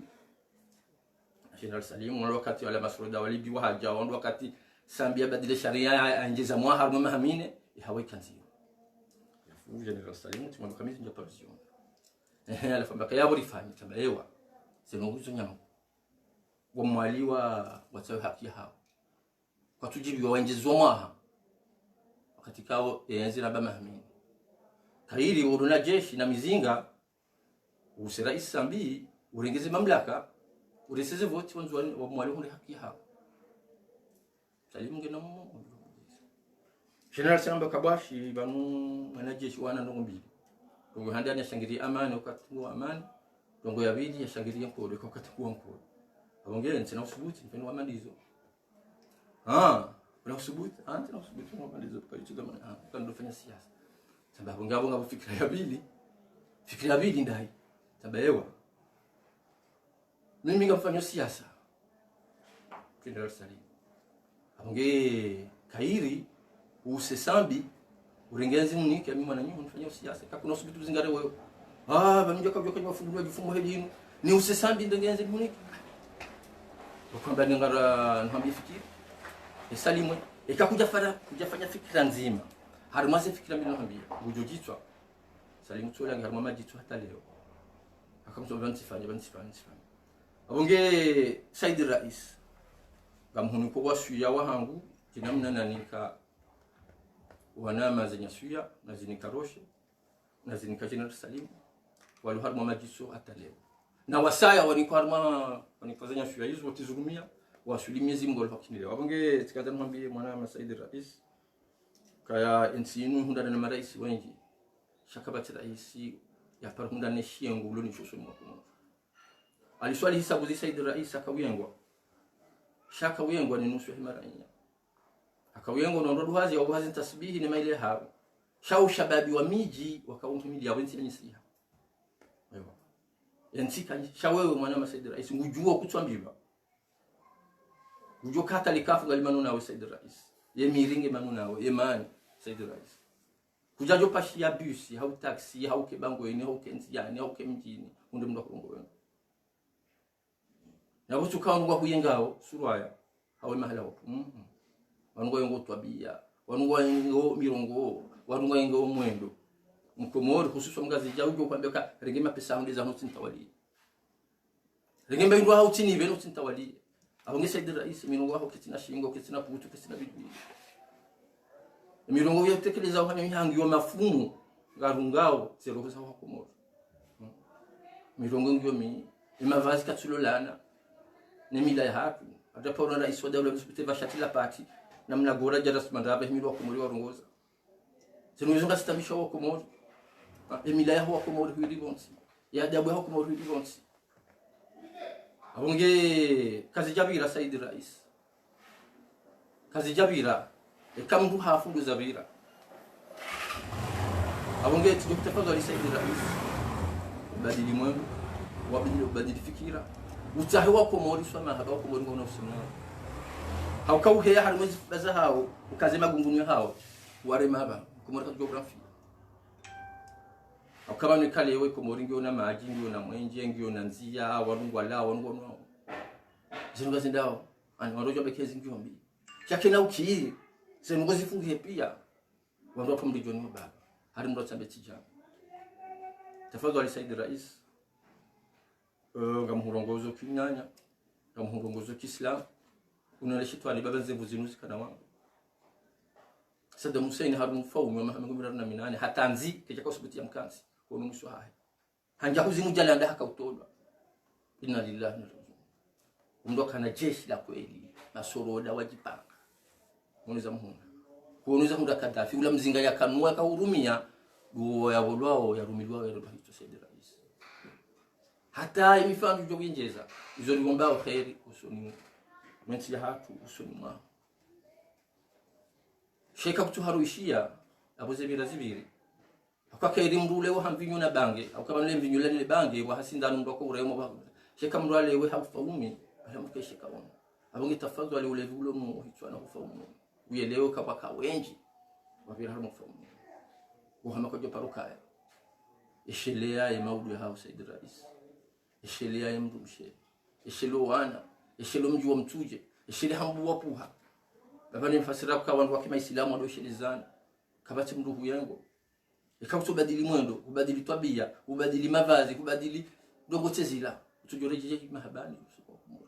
General Salim wakati wala masruda walibi wahaja wakati sambi abadile sharia anjeza mwahar no mahamine ihaweka nziro yafu General Salim tumwa kamisi nja pension alafu mbaka yabo rifanye tabaewa senonguzo nyamu wa mwaliwa watawe haki hao kwa tujibi wainjezwa mwaha wakati kao enzi na bamahamini kairi uruna jeshi na mizinga usira isambi urengeze mamlaka ureseze voti wanzwani wa mwalimu ule haki hao Salim ngena mumo General Samba Kabashi banu mwanajeshi wana ndongo mbili ngo handani yashangiri amani wakati wa amani ndongo ya bidi yashangiri nkoro wakati wa nkoro abongere ntsina usubuti mpeni wa mandizo kuna usubuti ntsina usubuti wa mandizo kwa hicho kama kando fanya siasa sababu ngabo fikira ya bidi ndai sababu mimi ngafanya siasa General Salim abonge kairi usesambi urengenzi munike mimi mwana nyinyi unafanya siasa kakuna usubuti zingare wewe banujya kabyo kanywa funguliwa gifumo helinu ni usesambi ndengenzi munike kwamba ngara nhambi fikiri Salimwe ikakuja kujafanya fikira nzima harumaze fikira mimi nhambi ujojitwa Salim tsola ngaruma majitwa hata leo akamsomba ntifanye abonge Said Rais gamhunu ko wasuya wahangu kinamna nanika wanama zenye suya na zinika roshe na zinika General Salim walu haruma majitwa hata leo na wasaya wanifazanya shule hizo watizurumia wasulimezi mgolo hakinile wabonge tikaza mwambie mwana Said Rais kaya ensinu hunda na marais wengi shakabati rais ya parhunda ne shiengo uloni shosho mwakuno aliswali hisabu zi Said Rais akawiyengwa shaka wiyengwa ni nusu himaranya akawiyengwa na ndodo hazi au hazi tasbihi ni maile hao shau shababi wa miji wakauntumili ya wensi nyisiha yantika shawewe mwana Said Rais ngujua kutwambiba ngujua kata likafu galimano nawe Said Rais yemiringe manu nawe yemani Said Rais kujajo pashi ya bus hau taxi hau kebango ine hau kenzi yani hau kemjini unde mndo kongo wenu na butu kaunga kuyengao surwaya hawe mahala wapo wanungo yengo twabia wanungo yengo mirongo wanungo yengo mwendo mkomori hususu mgazi ja ujo kwambeka regema pesa hunde za hutin tawali regema ndo hutini beno hutin tawali abonge Said Rais minungo hao kitina shingo kitina putu kitina bibi mirongo ya tekeleza uhani hangi wa mafumu ngarungao zero za wakomoro mirongo ngyo mi imavazi katsulolana ni mila ya hatu hata paona rais wa dawla msipite bashati la pati na mnagora jaras mandabe himiro wakomoro warongoza zinuzunga sitamisha wakomoro emila ya wakomoro hili bonsi ya adabu ya wakomoro hili bonsi abonge kazi jabira Said Rais kazi jabira kamdu hafundu zabira abonge tukitafadhali Said Rais badili mwendo wabadili fikira utahe wako mori swa mahaba wako mori ngona usimwa hauka uheya harumezi baza hao ukazema gungunwe hao ware maba kumora geography akaba ni kale yewe komori ngyo na maji ngyo na mwenje ngyo na nzia warungwa la warungwa no zinga zindao ani warojo bekezi ngyo mbi chake na uki zengo zifungie pia wando hapo mdijo ni baba hari ndo tsambe tijana tafadhali Said Rais ngamurongozo kinyanya ngamurongozo Kiislam unaleshitwa ni baba zevu zinuzi kana wangu Saddam Hussein harun faumu wa Muhammad 18 hatanzi kija kusubiti ya mkansi kono msho hai hanja kuzimu jalanda haka utolwa inna lillahi wa inna ilaihi raji'un undoka na jeshi la kweli na soroda wajipanga muneza muhunga kuonuza hunda Gaddafi ula mzinga ya kanua kahurumia duo ya bolwao ya rumilwao ya rohito Said Rais hata imifano jo winjeza izo ligomba khairi usoni menti ya hatu usoni mwa sheka kutuharuishia aboze birazibiri akakairi mrule wa hamvinyo na bange akabane mvinyo la bange wa hasindano ndoko uremo ba sheka mrale we hafaumi alamke sheka wana abonge tafadhali ule vulo mu hitwa na kufaumi uyelewe kapaka wengi wabira harumu faumi uhama kwa parukaya ishelea ya maudu hao Said Rais ishelea ya mrumshe ishelo wana ishelo mji wa mtuje ishele hambu wapuha baba ni mfasira kwa wandu wa Kiislamu ndio shelezana kabati mruhu yango ikakutubadili mwendo kubadili tabia kubadili mavazi kubadili dogo tezila tujoreje mahabani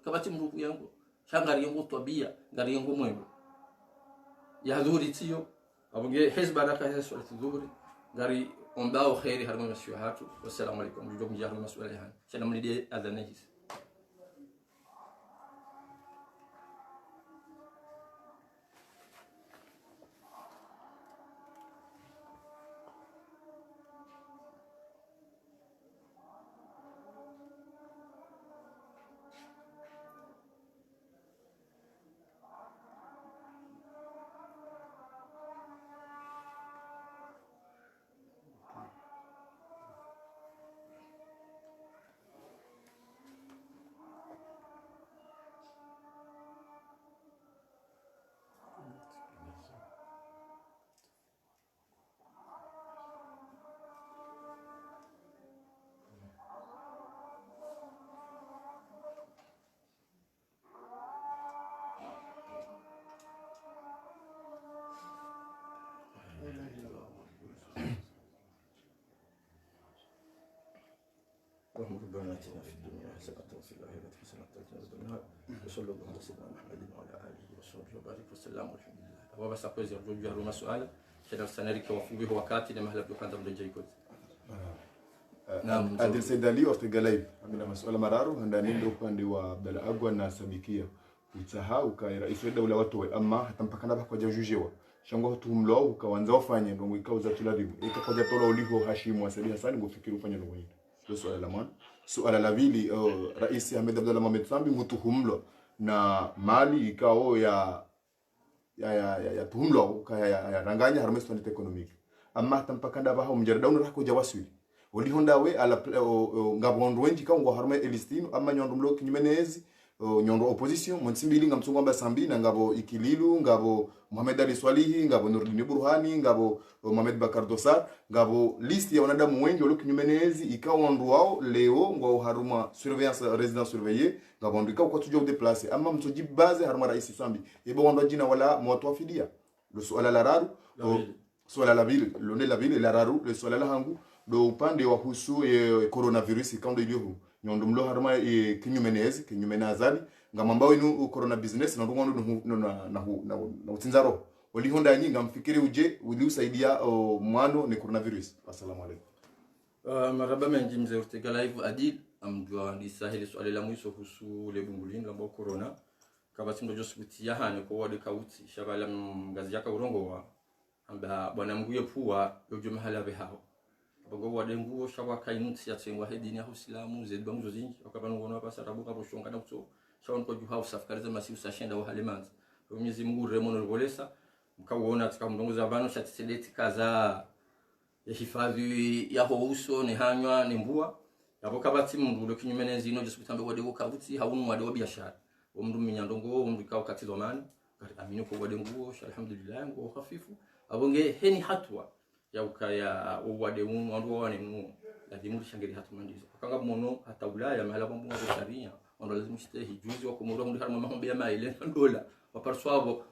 kabati mruhu yango shangari yango tabia ngari yango mwendo ya dhuri tio abonge hizba raka hizo dhuri ngari ombao khairi harma mashuhatu wassalamu alaykum jujo mjahru mas'alahan shalom lidi adhanajis ربنا اتنا في الدنيا حسنة وفي الآخرة حسنة وقنا عذاب النار وصلى الله على سيدنا محمد وعلى آله وصحبه وبارك وسلم والحمد لله أبو بس أقول زي رجوع هرو مسؤال كنا سنريك وفوبه وقاتي لما هلا بيكون دم رجعي كود نعم Adil Said Ali ortegalai amina masuala mararu handanindo upande wa Abdalla Agwa na Sabikia utsahau ka rais wa dawla watu amma hatampakana kwa jajujewa shango hutumlo ukaanza ufanye ndo ikao za tuladibu ikakoja tola uliho Hashim wa Said Hassan ngofikiri ufanye ndo hili ndio swala la mwana swala la pili rais Ahmed Abdalla Mohamed Sambi mutuhumlo na mali ikao ya tuhumlo ya ranganya harmesto ni economic amma hatampakana baho mjarada unako jawaswili oli hondawe ala ngabondo wenji ka ngo harma elistino amma nyondo mlo kinyemenezi nyondo opposition monsimbili ngamtsungwa basambi na ngabo ikililu ngabo Mohamed Ali Swalihi ngabo Nurdin Burhani ngabo Mohamed Bakar Dosar ngabo list ya wanadamu wengi walo kinyemenezi ikaondu wao leo ngo haruma surveillance residence surveillée ngabo ndika kwa tujo déplacer amma mtoji base harma rais Sambi ebo wando jina wala mwatu afidia lo swala la raru swala la ville lone la ville la raru le swala la hangu do upande wa husu coronavirus kando iliyo nyondo mlo harma kinyumenezi azali ngamambao inu corona business na ndungo na utinzaro ulihonda nyinga mfikiri uje uliusaidia mwano ni coronavirus. Assalamu alaikum. Marhaba menji mzee Ortega live Adil amjua ni sahili swali la mwisho kuhusu le bungulini la corona kama tindo josibutia hane kwa wade kauti shabala mgazi yaka urongo wa amba bwana mguye puwa yojo mahala behao bago wade nguo shawa kainti ya tsengwa hedini ya Uislamu zedba mzo zinji wakabanu wana pasa rabuka boshonga na kuto shawon kwa juha usafkariza masiu sashenda wa halimanzi Mwenyezi Mungu remono rivolesa mkaona katika mdongo za bano shatisedeti kaza ya hifadhi ya houso ni hanywa ni mbua yabo kabati mundu kinyumene zino jisubitambe wade wo kabuti haunu wade wo biashara wo mundu minyandongo wo mundu kao kati zamani kati amini ko wade nguo alhamdulillah nguo hafifu abonge heni hatwa ya ukaya wo wade unu wandu wane nu lazima shangeli hatuma ndizo kanga mono hata Ulaya mahala bombo wa sharia ndo lazima shite hijuzi wa kumuro mundu harma mahombe ya maile dola waparswabo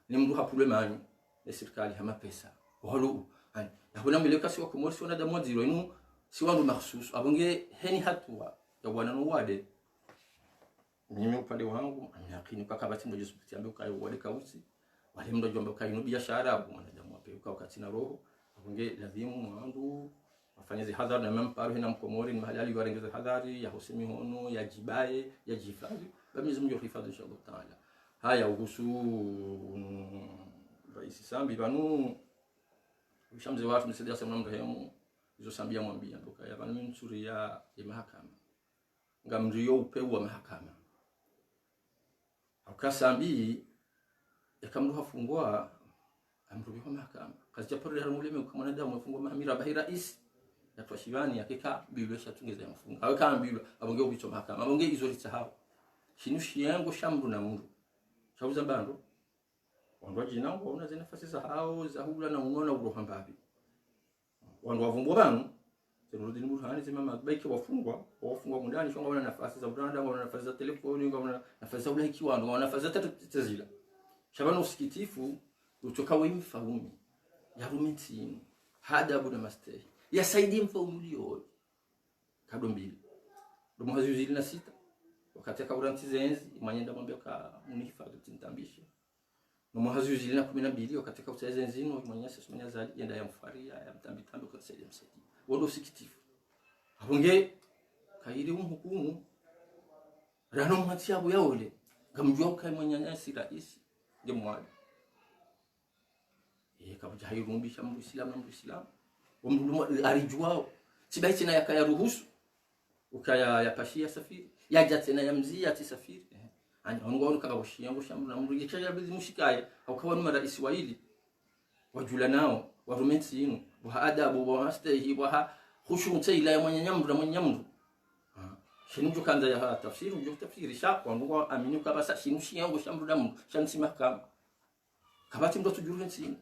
ni mundu hapule manyu ya serikali hama pesa holo ani hakuna mileka si wakomorsi wana damu zero inu si wandu mahsusu abonge heni hatua ya bwana no wade mimi upande wangu amyakini kwa kabati ndo jisubitia ambe ukayo wade kausi wale ndo jomba ukayo biashara abu mwana damu wape ukakati na roho abonge lazimu wandu wafanye hadhari na mamparo hina mkomori ni mahali aliwarengeza hadhari ya husemi hono ya jibaye ya jifadhi bamizi mjo hifadhi inshallah taala haya uhusu rais Sambi banu ushamze watu msaidia sema mrehemu hizo Sambia mwambia ndoka ya banu msuri ya mahakama ngamrio upewa mahakama akasambi yakamruha fungwa amrubiwa mahakama kazi chapori ya muleme kama nadamu afungwa mahamira bahi rais ya twashivani yakika bilwe shatungeza ya mfunga aweka bilwe abonge ubicho mahakama abonge izo litahao shinushi yango shamru na mundu chauza bando wandu jinango una zina nafasi za hao za hula na unaona uroha mbabi wandu wavumbwa banu turudi ni burhani zima mabaiki wafungwa mundani shonga wana nafasi za branda wana nafasi za telefoni wana nafasi za ulaiki wandu wana nafasi za tazila shabano usikitifu utoka wewe mfaumi ya rumiti hada abu na mastehi ya saidi mfaumulio kado mbili ndo mhazi na sita wakati akauranti zenzi manyenda mwambia ka munihifadhi tintambisha no mhazi na 12 wakati akautaza zenzi no mwenyasi sumanya zali yenda ya mfaria ya mtambitambe kwa saidi msaidi wondo sikitifu abonge kairi umhukumu rano mwati yabo yaole ngamjua kai mwenyanyasi rais gemwali kabuja hayirumbisha mu Islam umdu arijwao sibai tena yakaya ruhusu ukaya yapashia safiri yaja tena yamzia tisafiri ani ongo kaka bushiyango shambu na mrugi chaja bizi mushikaye ukawa numa rais wa hili wajula nao warumenti yinu wa adabu wa astahi wa khushu tayla ya mwenyamru shinu kanza ya tafsiri ujo tafsiri shako ngo amini kabasa shinu shiyango shambu na mru shansima kama kabati ndo tujurenti yinu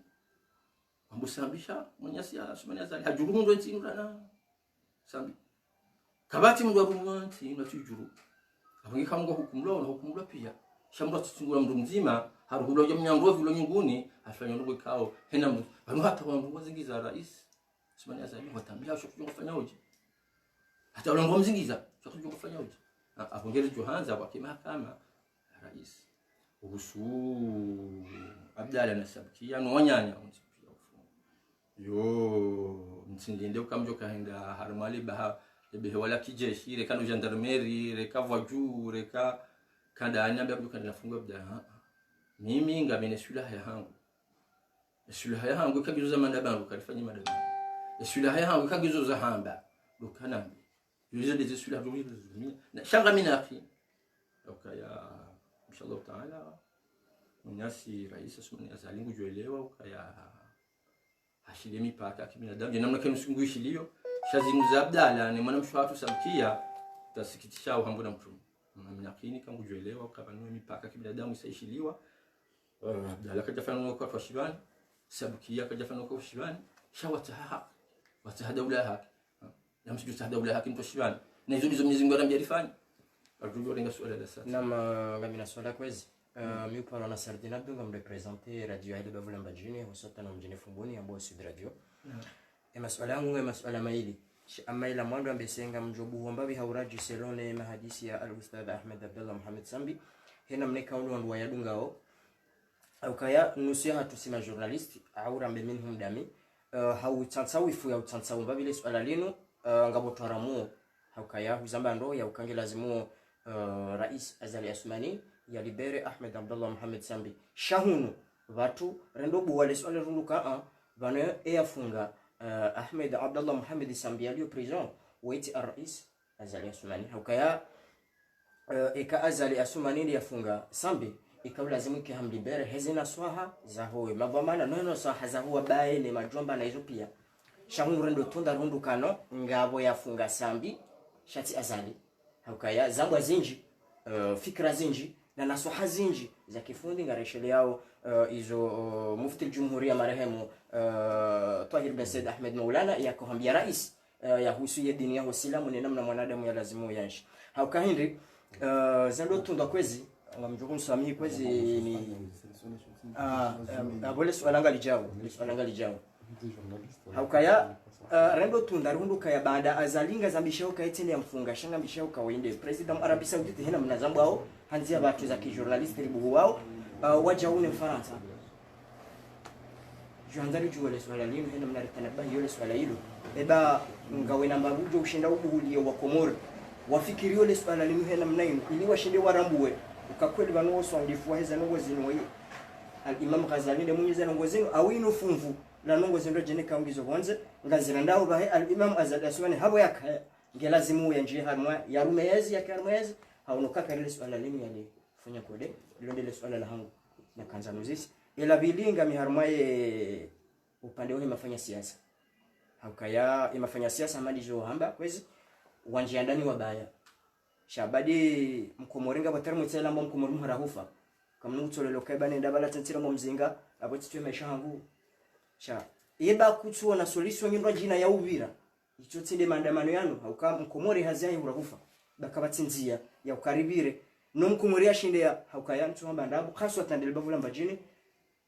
ambusambisha mwenyasi asumanya zali hajuru ndo ntinu rana sambi kabati ndo abunwanti ino tujuru abangi kamgo hukumlo pia shamro tsungura mndu mzima haruhulo ya mnyango vilo nyunguni afanya ndo kao hena mndu banu hata wangu wazingiza rais asumanya zali watambia shokujua kufanya uji hata wale ndo mzingiza shokujua kufanya uji abongere johanza kwa kimahakama rais uhusu Abdalla na Sabkia no wanyanya yo nsindinde ukamjo kaenda harmali baha behe wala kijeshi reka no gendarmerie reka voiture reka kada anyambia kutoka nafungwa bda mimi ngamene sulaha yangu kagizo za mandabangu kalifanya madabangu sulaha yangu kagizo za hamba dokana yuzo de sulaha do na shanga minaki ukaya inshallah taala mnyasi rais asumani azalingu joelewa ukaya hashile mipaka kibinadamu namna kenu sunguishilio shazinu za Abdalla ni mwana mshwatu Sabkia tasikitisha uhambo na mtume mnakini kangu joelewa kabanua mipaka kibinadamu isaishiliwa Abdalla kajafanya kwa Shibani Sabkia kajafanya kwa Shibani shawataha watahadaula haki na msiju tahadaula haki mtu Shibani na hizo Mwenyezi Mungu anamjarifanya arjujo lenga swala la sasa ngamina swala kwezi mi upano na Sardina Abdunga mrepresente radio Aida Bavula Mbajini husota na mjini Fumbuni ambao Sud Radio maswala yangu maswala maili amaila mwandu ambesenga mjobu ambabi hauraji selone mahadisi ya al-Ustadh Ahmed Abdullah Muhammad Sambi hena mneka wandu wa yadungao ukaya nusia tusima journalist aura minhum dami hau tsansawifu ya utsansawu vile swala lino ngabo twaramu ukaya huzamba ndo ya ukange lazimu rais Azali Assoumani ya libere Ahmed Abdallah Mohamed Sambi shahunu watu rendobu wale swala runduka bana yafunga Ahmed Abdallah Mohamed Sambi aliyo prison waiti rais Azali Assoumani ukaya eka Azali Assoumani yafunga Sambi ikawa lazimu ke hamlibere hezina swaha za hoe mabamana nono swaha za huwa bae ni majomba na hizo pia shahunu rendo tunda rundukano ngabo yafunga Sambi shati Azali ukaya zambwa zinji fikra zinji na naswaha zinji za kifundi ngareshele yao izo mufti al-jumhuria marehemu Tahir bin Said Ahmed Maulana yakohambia rais yahusu ya dini ya Uislamu ni namna mwanadamu ya lazimu yanshi haukahindi zalo tunda kwezi ngamjukun sami kwezi ni abole swalanga lijao haukaya rendo tunda rundu kaya baada azalinga zambishao kaitende ya mfunga shanga mbishao kawainde president Arabi Saudite hena mnazambu wao hanzia watu za kijournalist ribu wao wajaune Mfaransa juandari juwele swala lino hena mnaritanabahi yole swala hilo eba ngawe namba bujo ushinda ubuhulie wa Komori wafikiri yole swala lino hena mnaino ili washinde warambuwe ukakweli bano sondifu waheza nongozi noye al-Imam Ghazali de munyiza nongozi awino funvu la nongozi ndo jene kaungizo bonze ngazira ndao bahe al-Imam Azali Assoumani habo yakaya ngelazimu ya njie harma ya rumeyezi ya karmezi haunokaka ile swala lino yale fanya kode lilo ndile swala la hangu na kanza nuzisi ila bilinga miharmaye upande wao mafanya siasa hakaya imafanya siasa mali jo hamba kwezi wanje ndani wabaya shabadi mkomoringa batarmu tsela mbo mkomoru harahufa kamnu tsolelo kaibane ndabala tantira mo mzinga abo titwe maisha hangu sha yeba kutsuo na solution nyindwa jina ya Uvira icho tsinde maandamano yanu hauka mkomori hazai hurahufa bakabatsinzia ya ukaribire no mkomori ashinde ya haukaya mtu hamba ndabu khaswa tandele bavula mbajini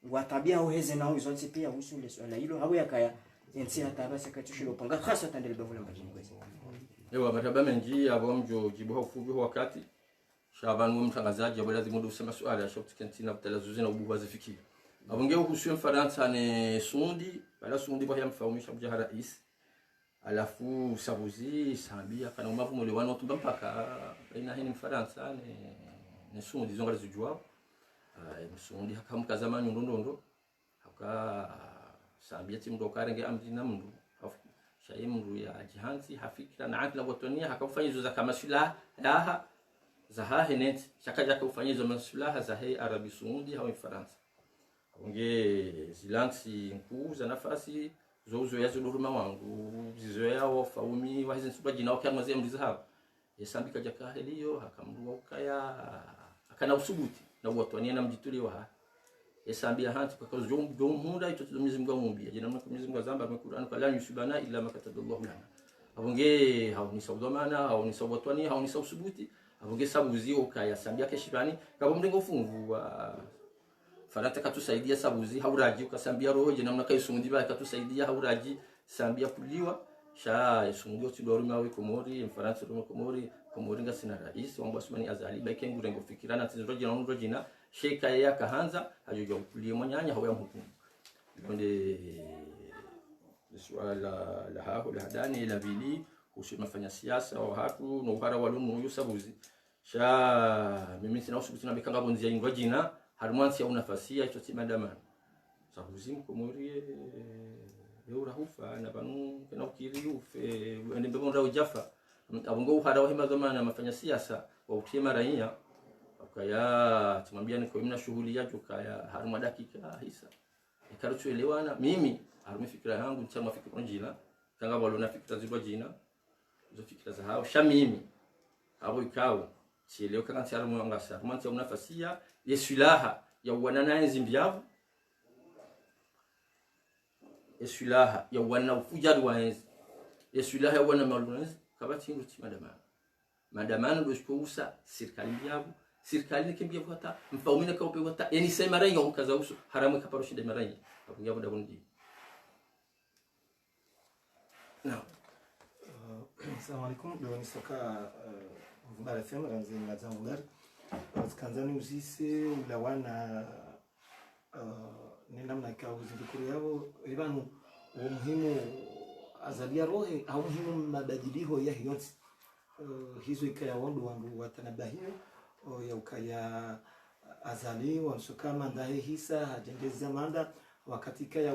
watabia uheze na uzonzi pia usule swala hilo habo yakaya ensi hatabasa katushilo panga khaswa tandele bavula mbajini kwezi ewa mataba mengi abo mjo jibuha ufubi wakati Shaban mtangazaji abo lazima ndo usema swali ya shopti kentina butalazuzi na ubuhu wazifikia abonge ukusuye Mfaransa ne Sundi bala Sundi bahya mfaumisha buja rais alafu Sabuzi Sambi akana umavu mulewano tumba mpaka ina hini Mfaransa ne Sundi zonga zijua Sundi hakamuka zamani ndondo haka Sambi ati mdo karenge amri na mdu shaye mdu ya jihanzi hafikira na akla watonia hakafanya hizo za kama silaha daha za hahenet shakaja kufanya hizo masilaha za hei Arabi Saudi au Faransa onge zilansi nkuu za nafasi zozo yazo duruma wangu zizoea wafaumi wahizi subaji na wakati mzee mlizaha yesambika jaka heliyo hakamrua ukaya akana usubuti na watonia na mjituli wa yesambia hanti kwa kazo jomhunda ito Mwenyezi Mungu amumbia jina Mwenyezi Mungu azamba kwa Qur'an kwa la yusibana illa makataballahu lana abonge hauni saudomana hauni sawatwani hauni sausubuti abonge Sabuzi ukaya sambia keshibani kabo mdengo fungu wa farata katusaidia Sabuzi hauraji ukasambia roho jina mnaka Sundi ba katusaidia hauraji sambia puliwa sha Sundi otidoruma we Komori Mfaransa ro Komori ngasina rais wangu Assoumani Azali baike ngurengo fikirana tizroji na ndrojina sheka ya kahanza hajojo puliwa monyanya hawa mhukumu ndio swala la hapo la hadani ila vili usimafanya siasa au hatu no uhara walunu huyo Sabuzi sha mimi sina usubuti na bekanga bonzia ingwa jina harmansi ya unafasia icho timadamana Sabuzi Mkomori eura hufa na banu kana ukiri ufe ende mbonda ujafa abongo uhara wa hima zamana mafanya siasa wa utima raia akaya tumwambia niko mimi na shughuli yake kaya haruma dakika hisa ikarutuelewana mimi haruma fikira yangu nchama fikira njila kanga balona fikira zibwa jina zo fikira za hao shamimi abo ikao sieleo kanga tsara mwangasa romanti ya unafasia yesilaha ya wanana nzimbiavu yesilaha ya wana ufujadu waenzi yesilaha ya wana malunzi kabati nguti madamana ndo shpousa serikali yabo serikali kimbia kwata mfaumina ka upe wata yani sema rangi ukaza uso haramu kaparoshi de marangi abunya boda bundi na assalamu alaikum doni soka vumara FM ranzi na zangular kanzani uzise ulawana ni namna ikawa zindukuru yao ibanu umuhimu azalia rohe au muhimu mabadiliko ya hiyonsi hizo ikaya wandu watanabahiyo ya ukaya azali wansukama ndahe hisa hajengeza manda wakati kaya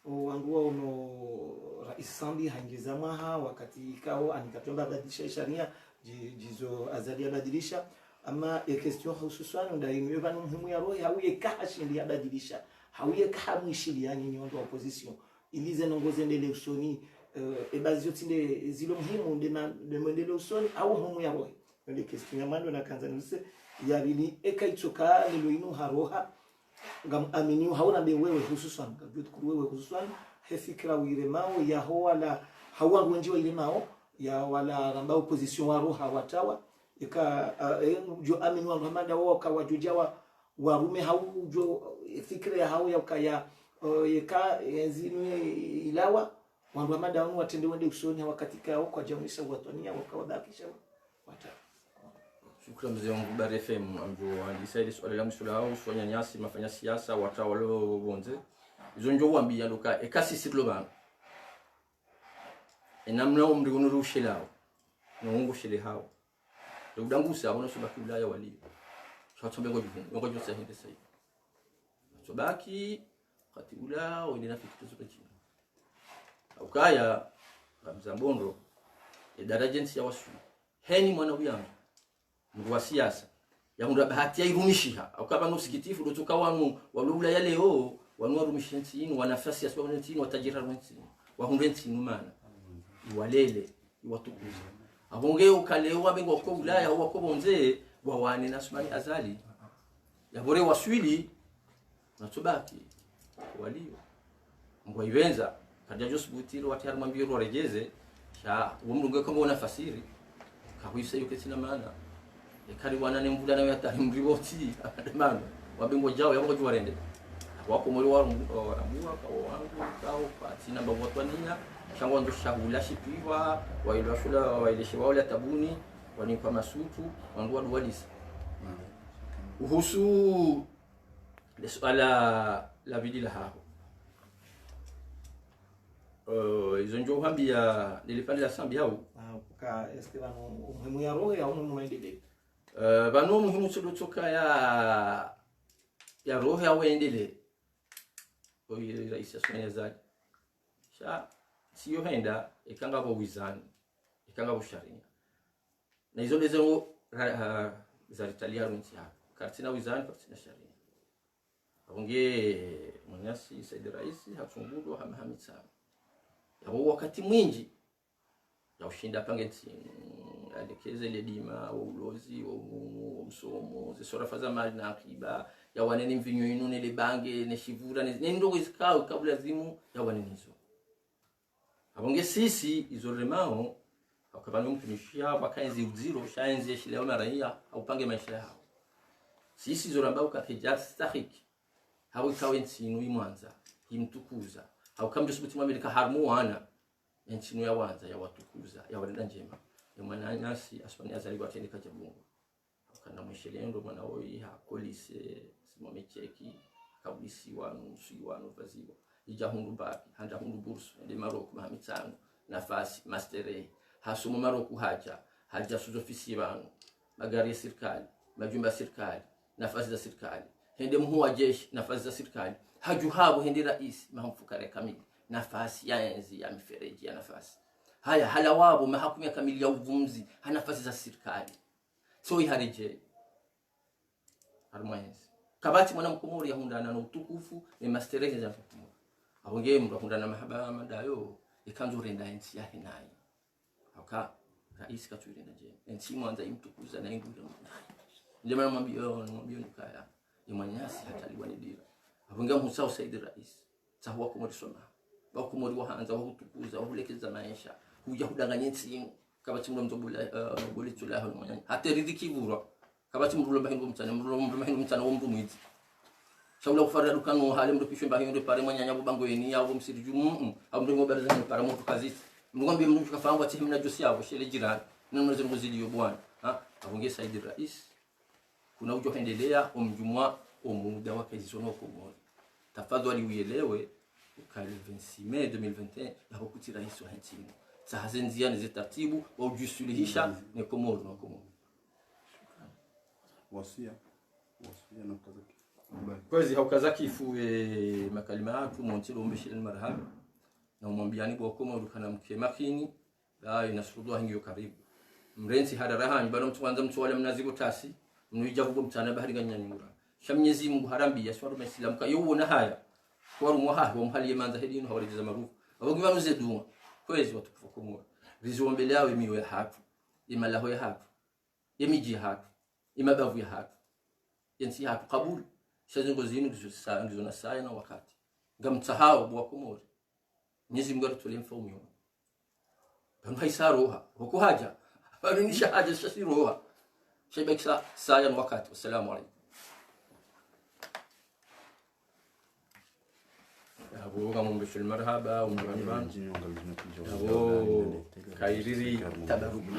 wandu uno rais sambi haingiza maha wakati ikao anikatomba badilisha sharia jizo azalia badilisha ama question hususan ndaimwe banu muhimu ya rohe hauye kahashindi ya badilisha hauye kahamwishili yani ni wandu wa opposition ilize nongoze ndele usoni ebazi yotinde zilo muhimu de mwendele usoni au muhimu ya rohe ndele question ya mando na kanzanise ya bili ekaitsoka nilo inu haroha ngam amini hauna be wewe hususan kabut ku wewe hususan hefikra wiremao ya wala hawa ngonjiwa ile mao ya wala ramba opposition wa roha watawa ika jo amini wa Muhammad wao kawajujawa warume haujo fikra ya hao ya kaya yeka yazini ilawa wandu amada wanu watende wende usoni wakati kao kwa jamisa watania wakawadakisha wata. Shukran mzee wangu Bari FM ambaye alisaidi swali la msula au sonya nyasi mafanya siasa watawalo bonze izo njo wambia loka ekasi sitlobana enamna umri unurushilao nungu shile hao ndudangusa abono sobaki ulaya wali chatombe ngo jose hinde sai sobaki kati ula wendina fikito zopechini ukaya Mzambondo darajensi ya wasu heni mwana uyangu mwa siasa ya munda bahati ya irumishiha ukaba nusikitifu dotoka wanu walula ya leo wanu warumishensi inu wanafasi ya swabonenti inu watajira rwenti wahundenti inu mana iwalele iwatukuza abonge ukaleo wabengo ko ulaya wako bonze wawane nasmani azali yabore waswili natubaki walio ngwa ivenza kadia josbutiro watari mwambiro warejeze sha umrunge kama unafasiri kahuisa yuke sina maana ekari wanane mbuda nawe atari mriboti adamano wabengo jao yabo juwarende wako muri waramua kwa wangu kao patina mbogotwania shangwa ndo shahula shipiwa wailwa shula waileshe wale tabuni wanipa masutu wangu wadwalisa uhusu swala la vidila hapo izo njo hambia nilipanda sambi hao ka eskeba no muhimu ya roho ya umu muendele bano muhimu tsodotoka ya roho ya wendele oyi rais asmanya zadi sha siyo henda ikanga bo wizani ikanga bo sharia na izo lezo za Italia runti hapo katina wizani katina sharia abonge mwenyasi Said Rais hafungudo hamhamisa yabo wakati mwingi ya ushinda pange ntini alekeze ile dima wa ulozi wa msomo zisora za mali na akiba ya wanene mvinyo inu nile bange ne shivura ne ndogo isikao kabla zimu ya wanenizo abonge sisi izoremao akabano mtunishia wakaenzi uziro shaenzi shileo maraia au pange maisha yao sisi izorambao kakija stahiki hao ikawe ntinu imwanza imtukuza au kamjo subuti mwamilika harmu wana ntinu ya wanza ya watukuza ya walenda njema ya mwana nasi aswani azaliwa tendeka jabungu kana mwishelendo mwana oi hakolise simamecheki kabisi wanu siwanu vaziwa ija hundu baki handa hundu bursu ende Maroko mahamitano nafasi mastere hasumu Maroko haja suzofisi banu magari ya serikali majumba ya serikali nafasi za serikali hende mkuu wa jeshi nafasi za serikali haju habo hende rais mahamfukare kamili nafasi ya enzi ya mifereji ya nafasi haya hala wabo mahakumu ya kamili ya uvumzi nafasi za serikali so iharije harmonize kabati mwana mkomori ya hundana na utukufu ni masterehe za mkomori abonge mtu hundana mahaba madayo ikanzo renda enzi ya hinai aka rais katuirenda je enzi mwanza imtukuza na inguda ndio maana mwambio nikaya imanyasi hataliwa ni dira abonge mhusao Said Rais sawa kumori soma bakumori wahanza wahutukuza wahulekeza maisha huja hudanganya nsi kabati mzobula bolitula hano hata ridiki vura kabati mrulo bahindu mtana womru mwiti shawla kufara dukano hali mdopishwe bahindu pare mwanyanya bubango yeni yawo msiriju amru ngo barazani para mtu kaziti mngombe mtu kafahamu ati himna josi yabo shele jirani neno zero muzidi yo bwana abonge Said Rais kuna ujo hendelea umjumwa muda wa kazi zono Komoro. Tafadhali uelewe ukali 26 Mei 2021 hakuti rais wa nchi. Sasa nziani za taratibu wa ujisuluhisha ni Komoro na Komoro. wasia na kazaki Kwezi haukazaki fu makalima yako montilo mbeshile marhaba na umwambiani kwa Komoro kana mke makini la inashuhudia hingiyo karibu mrenzi hadarahanyi bado mtuanza mtuwala mnazigo tasi mnuija huko mtana bahari ganyanyura shamnyezi Mungu harambi yaswaru mesilamu ka yubona haya kwa rumwaha wa mhali yemanza hedino hawaliza marufu abogima muzeduma kwezi watukufu Komoro rizo mbele yawe miyo ya hatu imalaho ya hatu yemiji hatu imabavu ya hatu yensi hatu kabuli shazingo zinu gizo na saya na wakati ngamtsahao bwa Komoro Mwenyezi Mungu atulemfa umyo Bangaisaroha huko haja balinisha haja shasiroha shebeksa saya na wakati wassalamu alaykum abo kama mbeshel marhaba umjani banji abo kairiri tabaruku